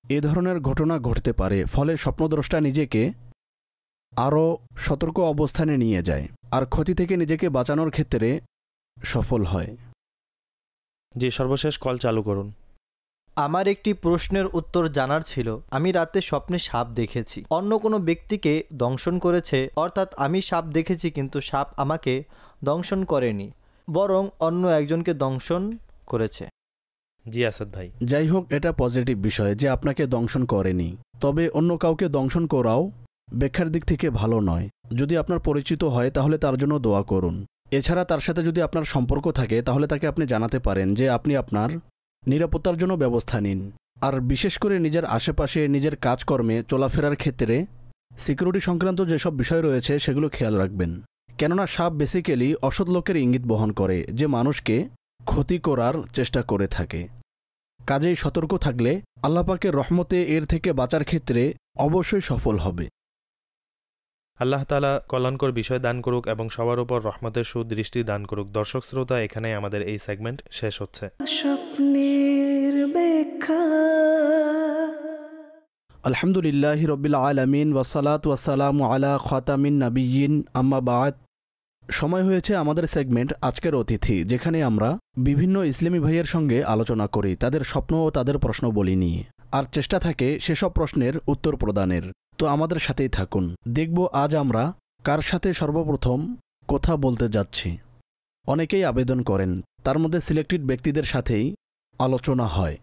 এ ধরনের ঘটনা ঘটতে পারে, ফলে স্বপ্নদ্রষ্টা নিজেকে আরও সতর্ক অবস্থানে নিয়ে যায় আর ক্ষতি থেকে নিজেকে বাঁচানোর ক্ষেত্রে সফল হয়। জি, সর্বশেষ কল চালু করুন। আমার একটি প্রশ্নের উত্তর জানার ছিল। আমি রাতে স্বপ্নে সাপ দেখেছি, অন্য কোনো ব্যক্তিকে দংশন করেছে, অর্থাৎ আমি সাপ দেখেছি কিন্তু সাপ আমাকে দংশন করেনি, বরং অন্য একজনকে দংশন করেছে। জি আসাদ ভাই। যাই হোক, এটা পজিটিভ বিষয় যে আপনাকে দংশন করেনি, তবে অন্য কাউকে দংশন করাও ব্যাখ্যার দিক থেকে ভালো নয়। যদি আপনার পরিচিত হয় তাহলে তার জন্য দোয়া করুন। এছাড়া তার সাথে যদি আপনার সম্পর্ক থাকে তাহলে তাকে আপনি জানাতে পারেন যে আপনি আপনার নিরাপত্তার জন্য ব্যবস্থা নিন। আর বিশেষ করে নিজের আশেপাশে নিজের কাজকর্মে চলাফেরার ক্ষেত্রে সিকিউরিটি সংক্রান্ত যেসব বিষয় রয়েছে সেগুলো খেয়াল রাখবেন। কেননা সাপ বেসিক্যালি অসৎ লোকের ইঙ্গিত বহন করে যে মানুষকে ক্ষতি করার চেষ্টা করে থাকে। কাজেই সতর্ক থাকলে আল্লাহ পাকের রহমতে এর থেকে বাঁচার ক্ষেত্রে অবশ্যই সফল হবে। আল্লাহ তাআলা কল্যাণকর বিষয় দান করুক এবং সবার উপর রহমতের সুদৃষ্টি দান করুক। দর্শক শ্রোতা, এখানে আমাদের এই সেগমেন্ট শেষ হচ্ছে। স্বপ্নের ব্যাখ্যা। আলহামদুলিল্লাহি রব্বিল আলামিন ওয়াসসালাতু ওয়াসসালামু আলা খাতামিন নাবিয়্যিন, আম্মা বা'দ। সময় হয়েছে আমাদের সেগমেন্ট আজকের অতিথি, যেখানে আমরা বিভিন্ন ইসলামী ভাইয়ের সঙ্গে আলোচনা করি তাদের স্বপ্ন ও তাদের প্রশ্নবলী নিয়ে, আর চেষ্টা থাকে সেসব প্রশ্নের উত্তর প্রদানের। তো আমাদের সাথেই থাকুন, দেখব আজ আমরা কার সাথে সর্বপ্রথম কথা বলতে যাচ্ছি। অনেকেই আবেদন করেন, তার মধ্যে সিলেক্টেড ব্যক্তিদের সাথেই আলোচনা হয়।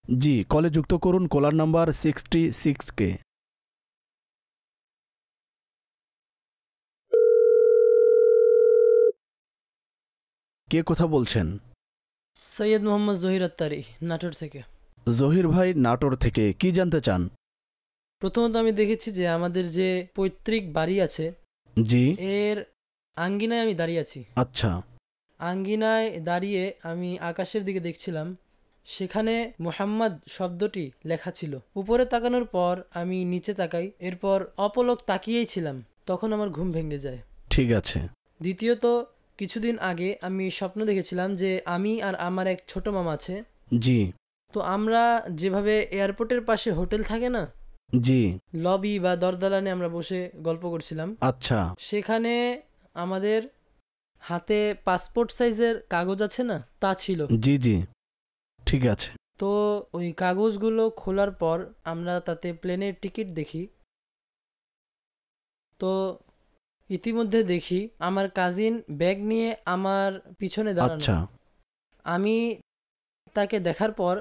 জি, কলে যুক্ত করুন কলার নাম্বার 66K। কে কথা বলছেন? সৈয়দ মোহাম্মদ জহির আত্তারি, নাটোর থেকে। জহির ভাই নাটোর থেকে, কি জানতে চান? প্রথমত আমি দেখেছি যে আমাদের যে পৈতৃক বাড়ি আছে জি। এর আঙ্গিনায় আমি দাঁড়িয়ে আছি। আচ্ছা। আঙ্গিনায় দাঁড়িয়ে আমি আকাশের দিকে দেখছিলাম, সেখানে মুহাম্মদ শব্দটি লেখা ছিল। উপরে তাকানোর পর আমি নিচে তাকাই, এরপর অপলক তাকিয়েই ছিলাম, তখন আমার ঘুম ভেঙে যায়। ঠিক আছে। দ্বিতীয়ত, কিছুদিন আগে আমি স্বপ্ন দেখেছিলাম যে আমি আর আমার এক ছোট মামা আছে। জি। তো আমরা যেভাবে এয়ারপোর্টের পাশে হোটেল থাকে না, জি। লবি বা দরদালানে আমরা বসে গল্প করছিলাম। আচ্ছা। সেখানে আমাদের হাতে পাসপোর্ট সাইজের কাগজ আছে না, তা ছিল। জি জি, ঠিক আছে। তো ওই কাগজগুলো খোলার পর আমরা তাতে প্লেনের টিকিট দেখি। তো ইতিমধ্যে দেখি আমার কাজিন ব্যাগ নিয়ে আমার পিছনে দাঁড়ানো। আচ্ছা। আমি তাকে দেখার পর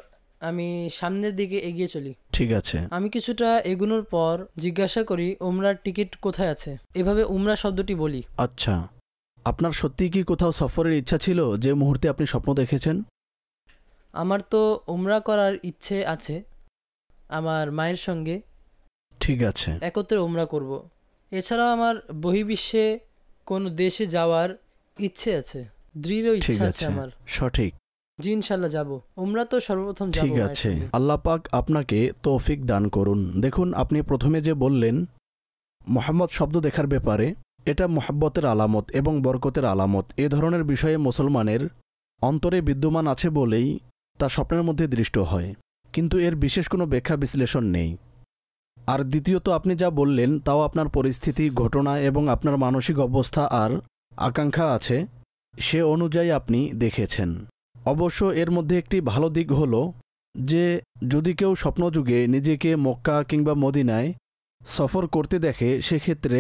আমি সামনের দিকে এগিয়ে চলি। ঠিক আছে। আমি কিছুটা এগোনোর পর জিজ্ঞাসা করি উমরার টিকিট কোথায় আছে, এভাবে উমরা শব্দটি বলি। আচ্ছা, আপনার সত্যি কি কোথাও সফরের ইচ্ছা ছিল যে মুহূর্তে আপনি স্বপ্ন দেখেছেন? আমার তো উমরা করার ইচ্ছে আছে, আমার মায়ের সঙ্গে ঠিক আছে, একত্রে উমরা করব। এছাড়াও আমার বহির্বিশ্বে কোন দেশে যাওয়ার ইচ্ছে আছে, দৃঢ় ঠিক ইচ্ছা আছে আছে, আমার। সঠিক। জি ইনশাল্লাহ যাব, উমরা তো সর্বপ্রথম যাব। ঠিক আছে, আল্লাহ পাক আপনাকে তৌফিক দান করুন। দেখুন, আপনি প্রথমে যে বললেন মোহাম্মদ শব্দ দেখার ব্যাপারে, এটা মোহাব্বতের আলামত এবং বরকতের আলামত। এ ধরনের বিষয়ে মুসলমানের অন্তরে বিদ্যমান আছে বলেই তা স্বপ্নের মধ্যে দৃষ্ট হয়, কিন্তু এর বিশেষ কোনো ব্যাখ্যা বিশ্লেষণ নেই। আর দ্বিতীয়ত, আপনি যা বললেন তাও আপনার পরিস্থিতি, ঘটনা এবং আপনার মানসিক অবস্থা আর আকাঙ্ক্ষা আছে, সে অনুযায়ী আপনি দেখেছেন। অবশ্য এর মধ্যে একটি ভালো দিক হলো যে যদি কেউ স্বপ্নযুগে নিজেকে মক্কা কিংবা মদিনায় সফর করতে দেখে, সেক্ষেত্রে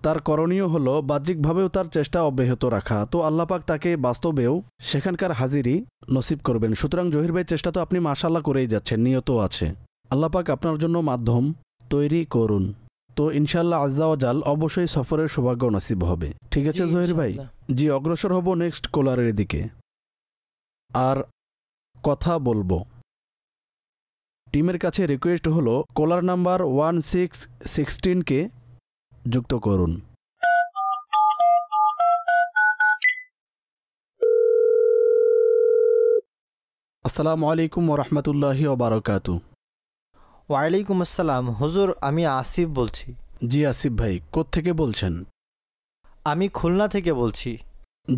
তার করণীয় হলো বাহ্যিকভাবেও তার চেষ্টা অব্যাহত রাখা। তো আল্লাপাক তাকে বাস্তবেও সেখানকার হাজিরি নসিব করবেন। সুতরাং জহির ভাই, চেষ্টা তো আপনি মাশাআল্লাহ করেই যাচ্ছেন, নিয়ত আছে। আল্লাপাক আপনার জন্য মাধ্যম তৈরি করুন। তো ইনশাআল্লাহ আজ্জা ওয়া জাল অবশ্যই সফরের সৌভাগ্য নসিব হবে। ঠিক আছে জহির ভাই? জি, অগ্রসর হব নেক্সট কলারের দিকে আর কথা বলবো। টিমের কাছে রিকোয়েস্ট হলো কলার নাম্বার 1616কে যুক্ত করুন। আসসালামু আলাইকুম ওয়া রাহমাতুল্লাহি ওয়া বারাকাতু। ওয়ালাইকুম আসসালাম হুজুর, আমি আসিফ বলছি। জি আসিফ ভাই, কোত্থেকে বলছেন? আমি খুলনা থেকে বলছি।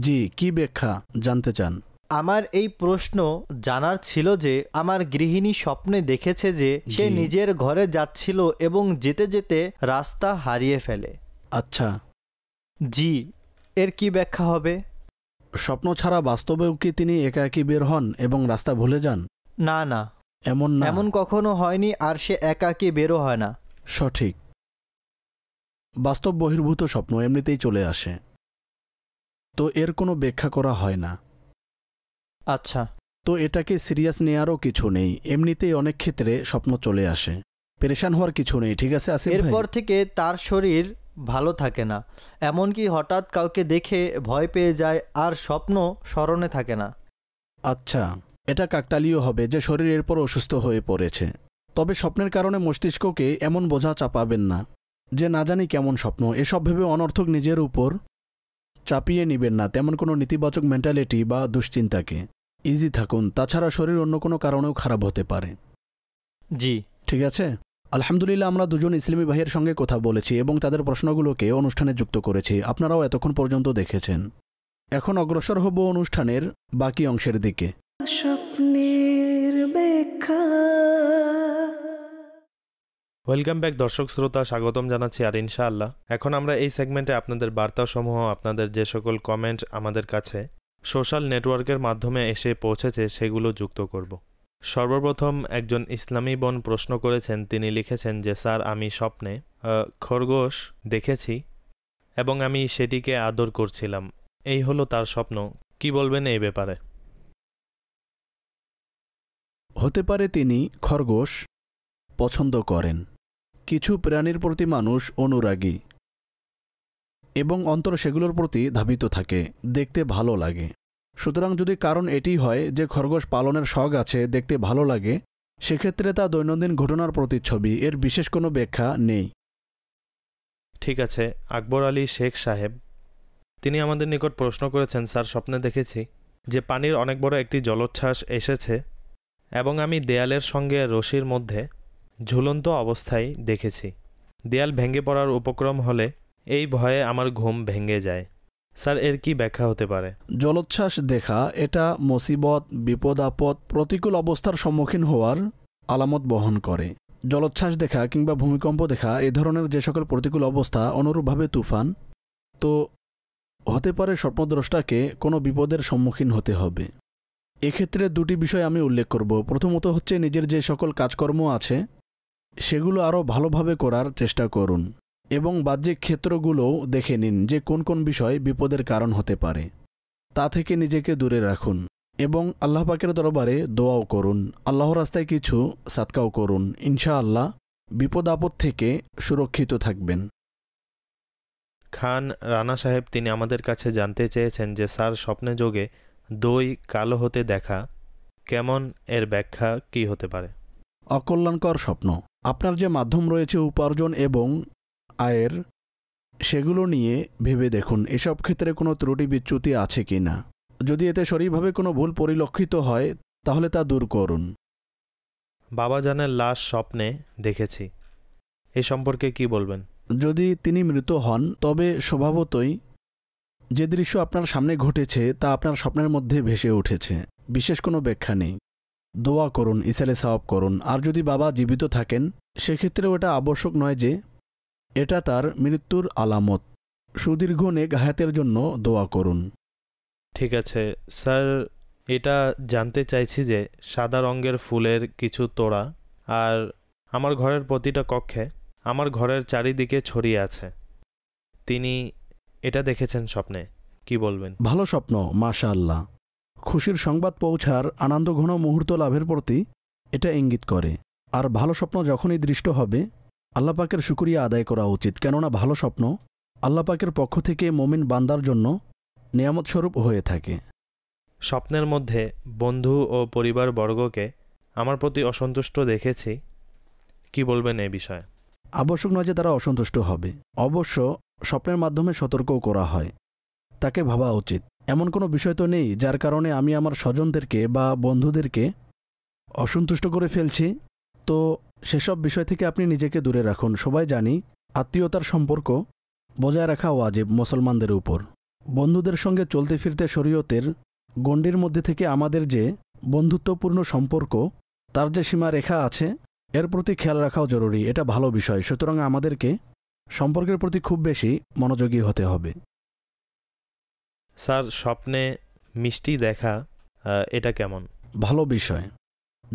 জি, কি ব্যাখ্যা জানতে চান? আমার এই প্রশ্ন জানার ছিল যে আমার গৃহিণী স্বপ্নে দেখেছে যে সে জি। নিজের ঘরে যাচ্ছিল এবং যেতে যেতে রাস্তা হারিয়ে ফেলে। আচ্ছা, জি, এর কি ব্যাখ্যা হবে? স্বপ্ন ছাড়া বাস্তবেও কি তিনি একাকী বের হন এবং রাস্তা ভুলে যান? না না, এমন না, এমন কখনো হয়নি, আর সে একাকী বেরো হয় না। সঠিক। বাস্তব বহির্ভূত স্বপ্ন এমনিতেই চলে আসে, তো এর কোনো ব্যাখ্যা করা হয় না। আচ্ছা, তো এটাকে সিরিয়াস নেয়ারও কিছু নেই, এমনিতেই অনেক ক্ষেত্রে স্বপ্ন চলে আসে, পেরেশান হওয়ার কিছু নেই। ঠিক আছে আসিফ ভাই? এরপর থেকে তার শরীর ভালো থাকে না, এমনকি হঠাৎ কাউকে দেখে ভয় পেয়ে যায়, আর স্বপ্ন স্মরণে থাকে না। আচ্ছা, এটা কাকতালীয় হবে যে শরীর এরপর অসুস্থ হয়ে পড়েছে। তবে স্বপ্নের কারণে মস্তিষ্ককে এমন বোঝা চাপাবেন না যে না জানি কেমন স্বপ্ন, এসব ভেবে অনর্থক নিজের উপর চাপিয়ে নেবেন না তেমন কোনো নেতিবাচক মেন্টালিটি বা দুশ্চিন্তাকে। ইজি থাকুন, তাছাড়া শরীর অন্য কোনো কারণেও খারাপ হতে পারে। জি, ঠিক আছে। আলহামদুলিল্লাহ, আমরা দুজন ইসলামী ভাইয়ের সঙ্গে কথা বলেছি এবং তাদের প্রশ্নগুলোকে অনুষ্ঠানে যুক্ত করেছি, আপনারাও এতক্ষণ পর্যন্ত দেখেছেন। এখন অগ্রসর হব অনুষ্ঠানের বাকি অংশের দিকে। স্বপ্নের ব্যাখ্যা। ওয়েলকাম ব্যাক দর্শক শ্রোতা, স্বাগতম জানাচ্ছি। আর ইনশাআল্লাহ এখন আমরা এই সেগমেন্টে আপনাদের বার্তাসমূহ, আপনাদের যে সকল কমেন্ট আমাদের কাছে সোশ্যাল নেটওয়ার্কের মাধ্যমে এসে পৌঁছেছে সেগুলো যুক্ত করব। সর্বপ্রথম একজন ইসলামী বোন প্রশ্ন করেছেন, তিনি লিখেছেন যে স্যার, আমি স্বপ্নে খরগোশ দেখেছি এবং আমি সেটিকে আদর করছিলাম, এই হলো তার স্বপ্ন, কি বলবেন এই ব্যাপারে? হতে পারে তিনি খরগোশ পছন্দ করেন। কিছু প্রাণীর প্রতি মানুষ অনুরাগী এবং অন্তর সেগুলোর প্রতি ধাবিত থাকে, দেখতে ভালো লাগে। সুতরাং যদি কারণ এটি হয় যে খরগোশ পালনের শখ আছে, দেখতে ভালো লাগে, সেক্ষেত্রে তা দৈনন্দিন ঘটনার প্রতিচ্ছবি, এর বিশেষ কোনো ব্যাখ্যা নেই। ঠিক আছে, আকবর আলী শেখ সাহেব তিনি আমাদের নিকট প্রশ্ন করেছেন, স্যার স্বপ্নে দেখেছি যে পানির অনেক বড় একটি জলোচ্ছ্বাস এসেছে এবং আমি দেয়ালের সঙ্গে রশির মধ্যে ঝুলন্ত অবস্থায় দেখেছি। দেয়াল ভেঙে পড়ার উপক্রম হলে এই ভয়ে আমার ঘুম ভেঙে যায়। স্যার এর কি ব্যাখ্যা হতে পারে? জলোচ্ছ্বাস দেখা এটা মুসিবত, বিপদ আপদ, প্রতিকূল অবস্থার সম্মুখীন হওয়ার আলামত বহন করে। জলোচ্ছ্বাস দেখা কিংবা ভূমিকম্প দেখা এ ধরনের যে সকল প্রতিকূল অবস্থা অনুরূপভাবে তুফান, তো হতে পারে স্বপ্নদ্রষ্টাকে কোনো বিপদের সম্মুখীন হতে হবে। এক্ষেত্রে দুটি বিষয় আমি উল্লেখ করব। প্রথমত হচ্ছে নিজের যে সকল কাজকর্ম আছে সেগুলো আরও ভালোভাবে করার চেষ্টা করুন এবং বাহ্যিক ক্ষেত্রগুলোও দেখে নিন যে কোন কোন বিষয় বিপদের কারণ হতে পারে, তা থেকে নিজেকে দূরে রাখুন এবং আল্লাহ পাকের দরবারে দোয়াও করুন, আল্লাহর রাস্তায় কিছু সাদকাও করুন। ইনশাআল্লাহ বিপদ আপদ থেকে সুরক্ষিত থাকবেন। খান রানা সাহেব তিনি আমাদের কাছে জানতে চেয়েছেন যে স্যার স্বপ্নে যোগে দই কালো হতে দেখা কেমন, এর ব্যাখ্যা কি হতে পারে? অকল্যাণকর স্বপ্ন। আপনার যে মাধ্যম রয়েছে উপার্জন এবং আয়ের, সেগুলো নিয়ে ভেবে দেখুন এসব ক্ষেত্রে কোনো ত্রুটি বিচ্যুতি আছে কি না। যদি এতে সঠিকভাবে কোনো ভুল পরিলক্ষিত হয় তাহলে তা দূর করুন। বাবাজানের লাশ স্বপ্নে দেখেছি, এ সম্পর্কে কি বলবেন? যদি তিনি মৃত হন তবে স্বভাবতই যে দৃশ্য আপনার সামনে ঘটেছে তা আপনার স্বপ্নের মধ্যে ভেসে উঠেছে, বিশেষ কোনো ব্যাখ্যা নেই। দোয়া করুন, ইসালে সাওয়াব করুন। আর যদি বাবা জীবিত থাকেন সেক্ষেত্রেও এটা আবশ্যক নয় যে এটা তার মৃত্যুর আলামত। সুদীর্ঘ নেক হায়াতের জন্য দোয়া করুন। ঠিক আছে স্যার, এটা জানতে চাইছি যে সাদা রঙের ফুলের কিছু তোড়া আর আমার ঘরের প্রতিটা কক্ষে আমার ঘরের চারিদিকে ছড়িয়ে আছে, তিনি এটা দেখেছেন স্বপ্নে, কি বলবেন? ভালো স্বপ্ন, মাশাআল্লাহ। খুশির সংবাদ পৌঁছার আনন্দঘন মুহূর্ত লাভের প্রতি এটা ইঙ্গিত করে। আর ভালো স্বপ্ন যখনই দৃষ্ট হবে আল্লাহ পাকের শুকরিয়া আদায় করা উচিত, কেননা ভালো স্বপ্ন আল্লাহ পাকের পক্ষ থেকে মুমিন বান্দার জন্য নিয়ামত স্বরূপ হয়ে থাকে। স্বপ্নের মধ্যে বন্ধু ও পরিবারবর্গকে আমার প্রতি অসন্তুষ্ট দেখেছি, কি বলবেন এই বিষয়ে? আবশ্যক নয় যে তারা অসন্তুষ্ট হবে, অবশ্য স্বপ্নের মাধ্যমে সতর্কও করা হয়। তাকে ভাবা উচিত এমন কোনো বিষয় তো নেই যার কারণে আমি আমার স্বজনদেরকে বা বন্ধুদেরকে অসন্তুষ্ট করে ফেলছি, তো সেসব বিষয় থেকে আপনি নিজেকে দূরে রাখুন। সবাই জানি আত্মীয়তার সম্পর্ক বজায় রাখা ওয়াজিব মুসলমানদের উপর। বন্ধুদের সঙ্গে চলতে ফিরতে শরীয়তের গণ্ডির মধ্যে থেকে আমাদের যে বন্ধুত্বপূর্ণ সম্পর্ক তার যে সীমারেখা আছে এর প্রতি খেয়াল রাখাও জরুরি, এটা ভালো বিষয়। সুতরাং আমাদেরকে সম্পর্কের প্রতি খুব বেশি মনোযোগী হতে হবে। স্যার স্বপ্নে মিষ্টি দেখা এটা কেমন? ভালো বিষয়।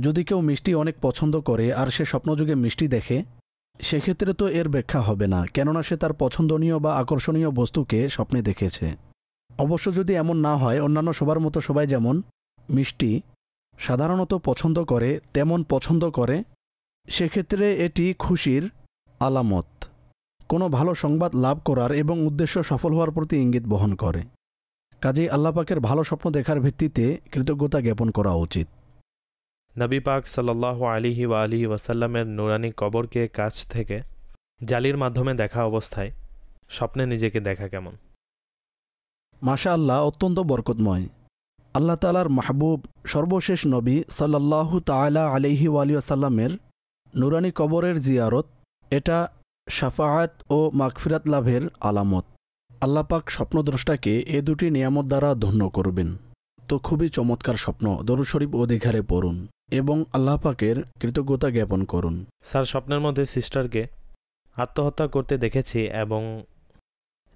যদি কেউ মিষ্টি অনেক পছন্দ করে আর সে স্বপ্নযোগে মিষ্টি দেখে সেক্ষেত্রে তো এর ব্যাখ্যা হবে না, কেননা সে তার পছন্দনীয় বা আকর্ষণীয় বস্তুকে স্বপ্নে দেখেছে। অবশ্য যদি এমন না হয়, অন্যান্য সবার মতো সবাই যেমন মিষ্টি সাধারণত পছন্দ করে তেমন পছন্দ করে, সেক্ষেত্রে এটি খুশির আলামত, কোনো ভালো সংবাদ লাভ করার এবং উদ্দেশ্য সফল হওয়ার প্রতি ইঙ্গিত বহন করে। কাজেই আল্লাহ পাকের ভালো স্বপ্ন দেখার ভিত্তিতে কৃতজ্ঞতা জ্ঞাপন করা উচিত। নবী পাক সাল্লাল্লাহু আলাইহি ওয়া আলিহি ওয়াসাল্লামের নুরানি কবরকে কাছ থেকে জালির মাধ্যমে দেখা অবস্থায় স্বপ্নে নিজেকে দেখা কেমন? মাশাআল্লাহ, অত্যন্ত বরকতময়। আল্লাহ তাআলার মাহবুব সর্বশেষ নবী সাল্লাল্লাহু তাআলা আলাইহি ওয়া আলিহি ওয়াসাল্লামের নুরানি কবরের জিয়ারত, এটা শাফাআত ও মাগফিরাত লাভের আলামত। আল্লাহ পাক স্বপ্নদ্রষ্টাকে এ দুটি নিয়ামত দ্বারা ধন্য করবেন। তো খুবই চমৎকার স্বপ্ন, দরুদ শরীফ অধিকারে পড়ুন এবং আল্লাহ পাকের কৃতজ্ঞতা জ্ঞাপন করুন। স্যার স্বপ্নের মধ্যে সিস্টারকে আত্মহত্যা করতে দেখেছি এবং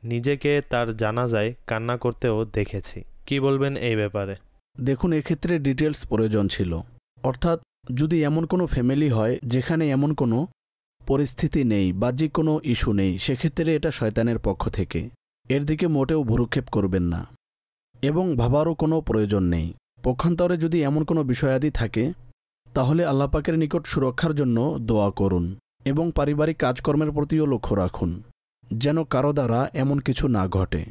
নিজেকে তার জানাজায় কান্না করতেও দেখেছি, কি বলবেন এই ব্যাপারে? দেখুন, এক্ষেত্রে ডিটেলস প্রয়োজন ছিল। অর্থাৎ যদি এমন কোনো ফ্যামিলি হয় যেখানে এমন কোনো পরিস্থিতি নেই, বাহ্যিক কোনো ইস্যু নেই, সেক্ষেত্রে এটা শয়তানের পক্ষ থেকে, এর দিকে মোটেও ভ্রুক্ষেপ করবেন না এবং ভাবারও কোনো প্রয়োজন নেই। পক্ষান্তরে যদি এমন কোনো বিষয়াদি থাকে তাহলে আল্লাহ পাকের নিকট সুরক্ষার জন্য দোয়া করুন এবং পারিবারিক কাজকর্মের প্রতিও লক্ষ্য রাখুন যেন কারো দ্বারা এমন কিছু না ঘটে।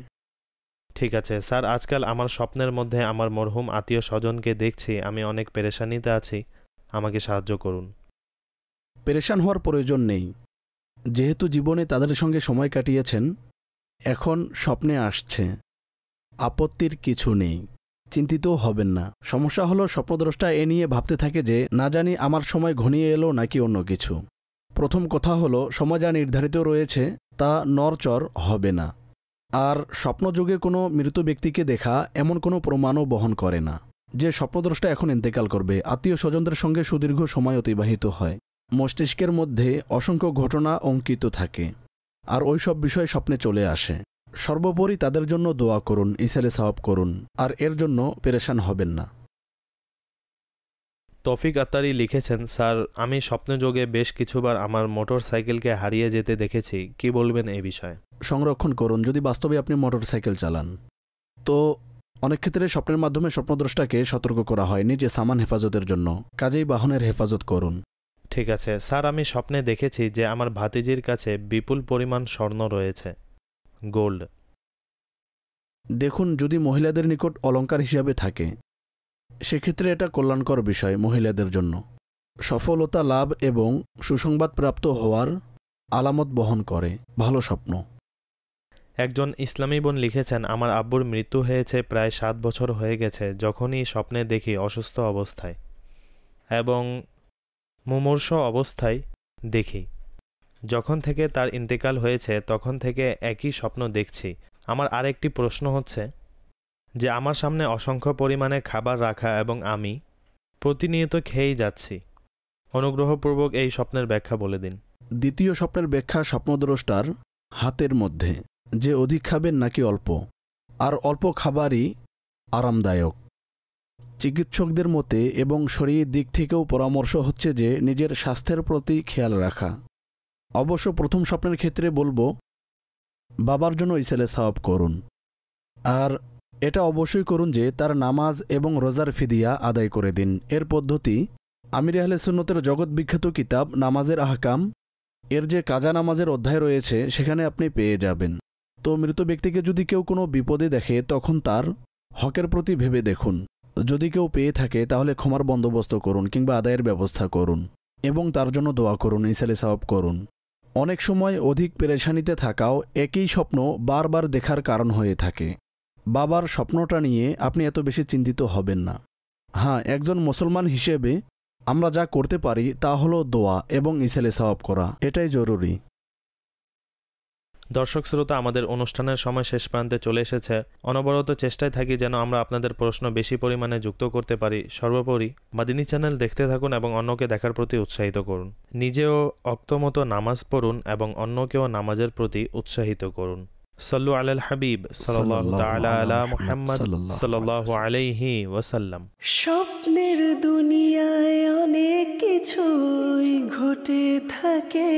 ঠিক আছে স্যার, আজকাল আমার স্বপ্নের মধ্যে আমার মরহুম আত্মীয় স্বজনকে দেখছি, আমি অনেক পেরেশানিতে আছি, আমাকে সাহায্য করুন। পেরেশান হওয়ার প্রয়োজন নেই। যেহেতু জীবনে তাদের সঙ্গে সময় কাটিয়েছেন, এখন স্বপ্নে আসছে, আপত্তির কিছু নেই, চিন্তিতও হবেন না। সমস্যা হলো স্বপ্নদ্রষ্টা এ নিয়ে ভাবতে থাকে যে না জানি আমার সময় ঘনিয়ে এলো নাকি অন্য কিছু। প্রথম কথা হলো সময় যা নির্ধারিত রয়েছে তা নড়চড় হবে না। আর স্বপ্নযুগে কোনো মৃত ব্যক্তিকে দেখা এমন কোনো প্রমাণও বহন করে না যে স্বপ্নদ্রষ্টা এখন ইন্তেকাল করবে। আত্মীয় স্বজনদের সঙ্গে সুদীর্ঘ সময় অতিবাহিত হয়, মস্তিষ্কের মধ্যে অসংখ্য ঘটনা অঙ্কিত থাকে, আর ওই সব বিষয় স্বপ্নে চলে আসে। সর্বোপরি তাদের জন্য দোয়া করুন, ইসালে সাওয়াব করুন, আর এর জন্য পেরেশান হবেন না। তৌফিক আত্তারি লিখেছেন, স্যার আমি স্বপ্নযোগে বেশ কিছুবার আমার মোটর সাইকেলকে হারিয়ে যেতে দেখেছি, কি বলবেন এই বিষয়ে? সংরক্ষণ করুন যদি বাস্তবে আপনি মোটর সাইকেল চালান। তো অনেক ক্ষেত্রে স্বপ্নের মাধ্যমে স্বপ্নদ্রষ্টাকে সতর্ক করা হয় নিজে সামান হেফাজতের জন্য, কাজেই বাহনের হেফাজত করুন। ঠিক আছে স্যার, আমি স্বপ্নে দেখেছি যে আমার ভাতিজির কাছে বিপুল পরিমাণ স্বর্ণ রয়েছে, গোল্ড। দেখুন, যদি মহিলাদের নিকট অলংকার হিসাবে থাকে সেক্ষেত্রে এটা কল্যাণকর বিষয় মহিলাদের জন্য। সফলতা লাভ এবং সুসংবাদ প্রাপ্ত হওয়ার আলামত বহন করে ভালো স্বপ্ন। একজন ইসলামী বোন লিখেছেন, আমার আব্বুর মৃত্যু হয়েছে প্রায় 7 বছর হয়ে গেছে। যখনই স্বপ্নে দেখি অসুস্থ অবস্থায় এবং মুমূর্ষ অবস্থায় দেখি, যখন থেকে তার ইন্তেকাল হয়েছে তখন থেকে একই স্বপ্ন দেখছি। আমার আরেকটি প্রশ্ন হচ্ছে যে আমার সামনে অসংখ্য পরিমাণে খাবার রাখা এবং আমি প্রতিনিয়ত খেয়েই যাচ্ছি। অনুগ্রহপূর্বক এই স্বপ্নের ব্যাখ্যা বলে দিন। দ্বিতীয় স্বপ্নের ব্যাখ্যা স্বপ্নদ্রষ্টার হাতের মধ্যে, যে অধিক খাবেন নাকি অল্প, আর অল্প খাবারই আরামদায়ক। চিকিৎসকদের মতে এবং শরীরের দিক থেকেও পরামর্শ হচ্ছে যে নিজের স্বাস্থ্যের প্রতি খেয়াল রাখা। অবশ্য প্রথম স্বপ্নের ক্ষেত্রে বলবো বাবার জন্য ইসালে সাওয়াব করুন, আর এটা অবশ্যই করুন যে তার নামাজ এবং রোজার ফিদিয়া আদায় করে দিন। এর পদ্ধতি আমির আহলে সুন্নতের জগৎ বিখ্যাত কিতাব নামাজের আহকাম এর যে কাজা নামাজের অধ্যায় রয়েছে সেখানে আপনি পেয়ে যাবেন। তো মৃত ব্যক্তিকে যদি কেউ কোনো বিপদে দেখে তখন তার হকের প্রতি ভেবে দেখুন। যদি কেউ পেয়ে থাকে তাহলে ক্ষমার বন্দোবস্ত করুন কিংবা আদায়ের ব্যবস্থা করুন এবং তার জন্য দোয়া করুন, ইসালে সাওয়াব করুন। অনেক সময় অধিক পেরেশানিতে থাকাও একই স্বপ্ন বারবার দেখার কারণ হয়ে থাকে। বাবার স্বপ্নটা নিয়ে আপনি এত বেশি চিন্তিত হবেন না। হ্যাঁ, একজন মুসলমান হিসেবে আমরা যা করতে পারি তা হলো দোয়া এবং ইসালে সাওয়াব করা, এটাই জরুরি। দর্শক শ্রোতা, আমাদের অনুষ্ঠানের সময় শেষ প্রান্তে চলে এসেছে। অনবরত চেষ্টায় থাকি যেন আমরা আপনাদের প্রশ্ন বেশি পরিমাণে যুক্ত করতে পারি। সর্বোপরি মাদিনী চ্যানেল দেখতে থাকুন এবং অন্যকে দেখার প্রতি উৎসাহিত করুন। নিজেও অক্তমতো নামাজ পড়ুন এবং অন্যকেও নামাজের প্রতি উৎসাহিত করুন। সাল্লু আলাল হাবিব সাল্লাল্লাহু তাআলা আলা মুহাম্মদ সাল্লাল্লাহু আলাইহি ওয়াসাল্লাম। স্বপ্নের দুনিয়ায় অনেক কিছুই ঘটে থাকে।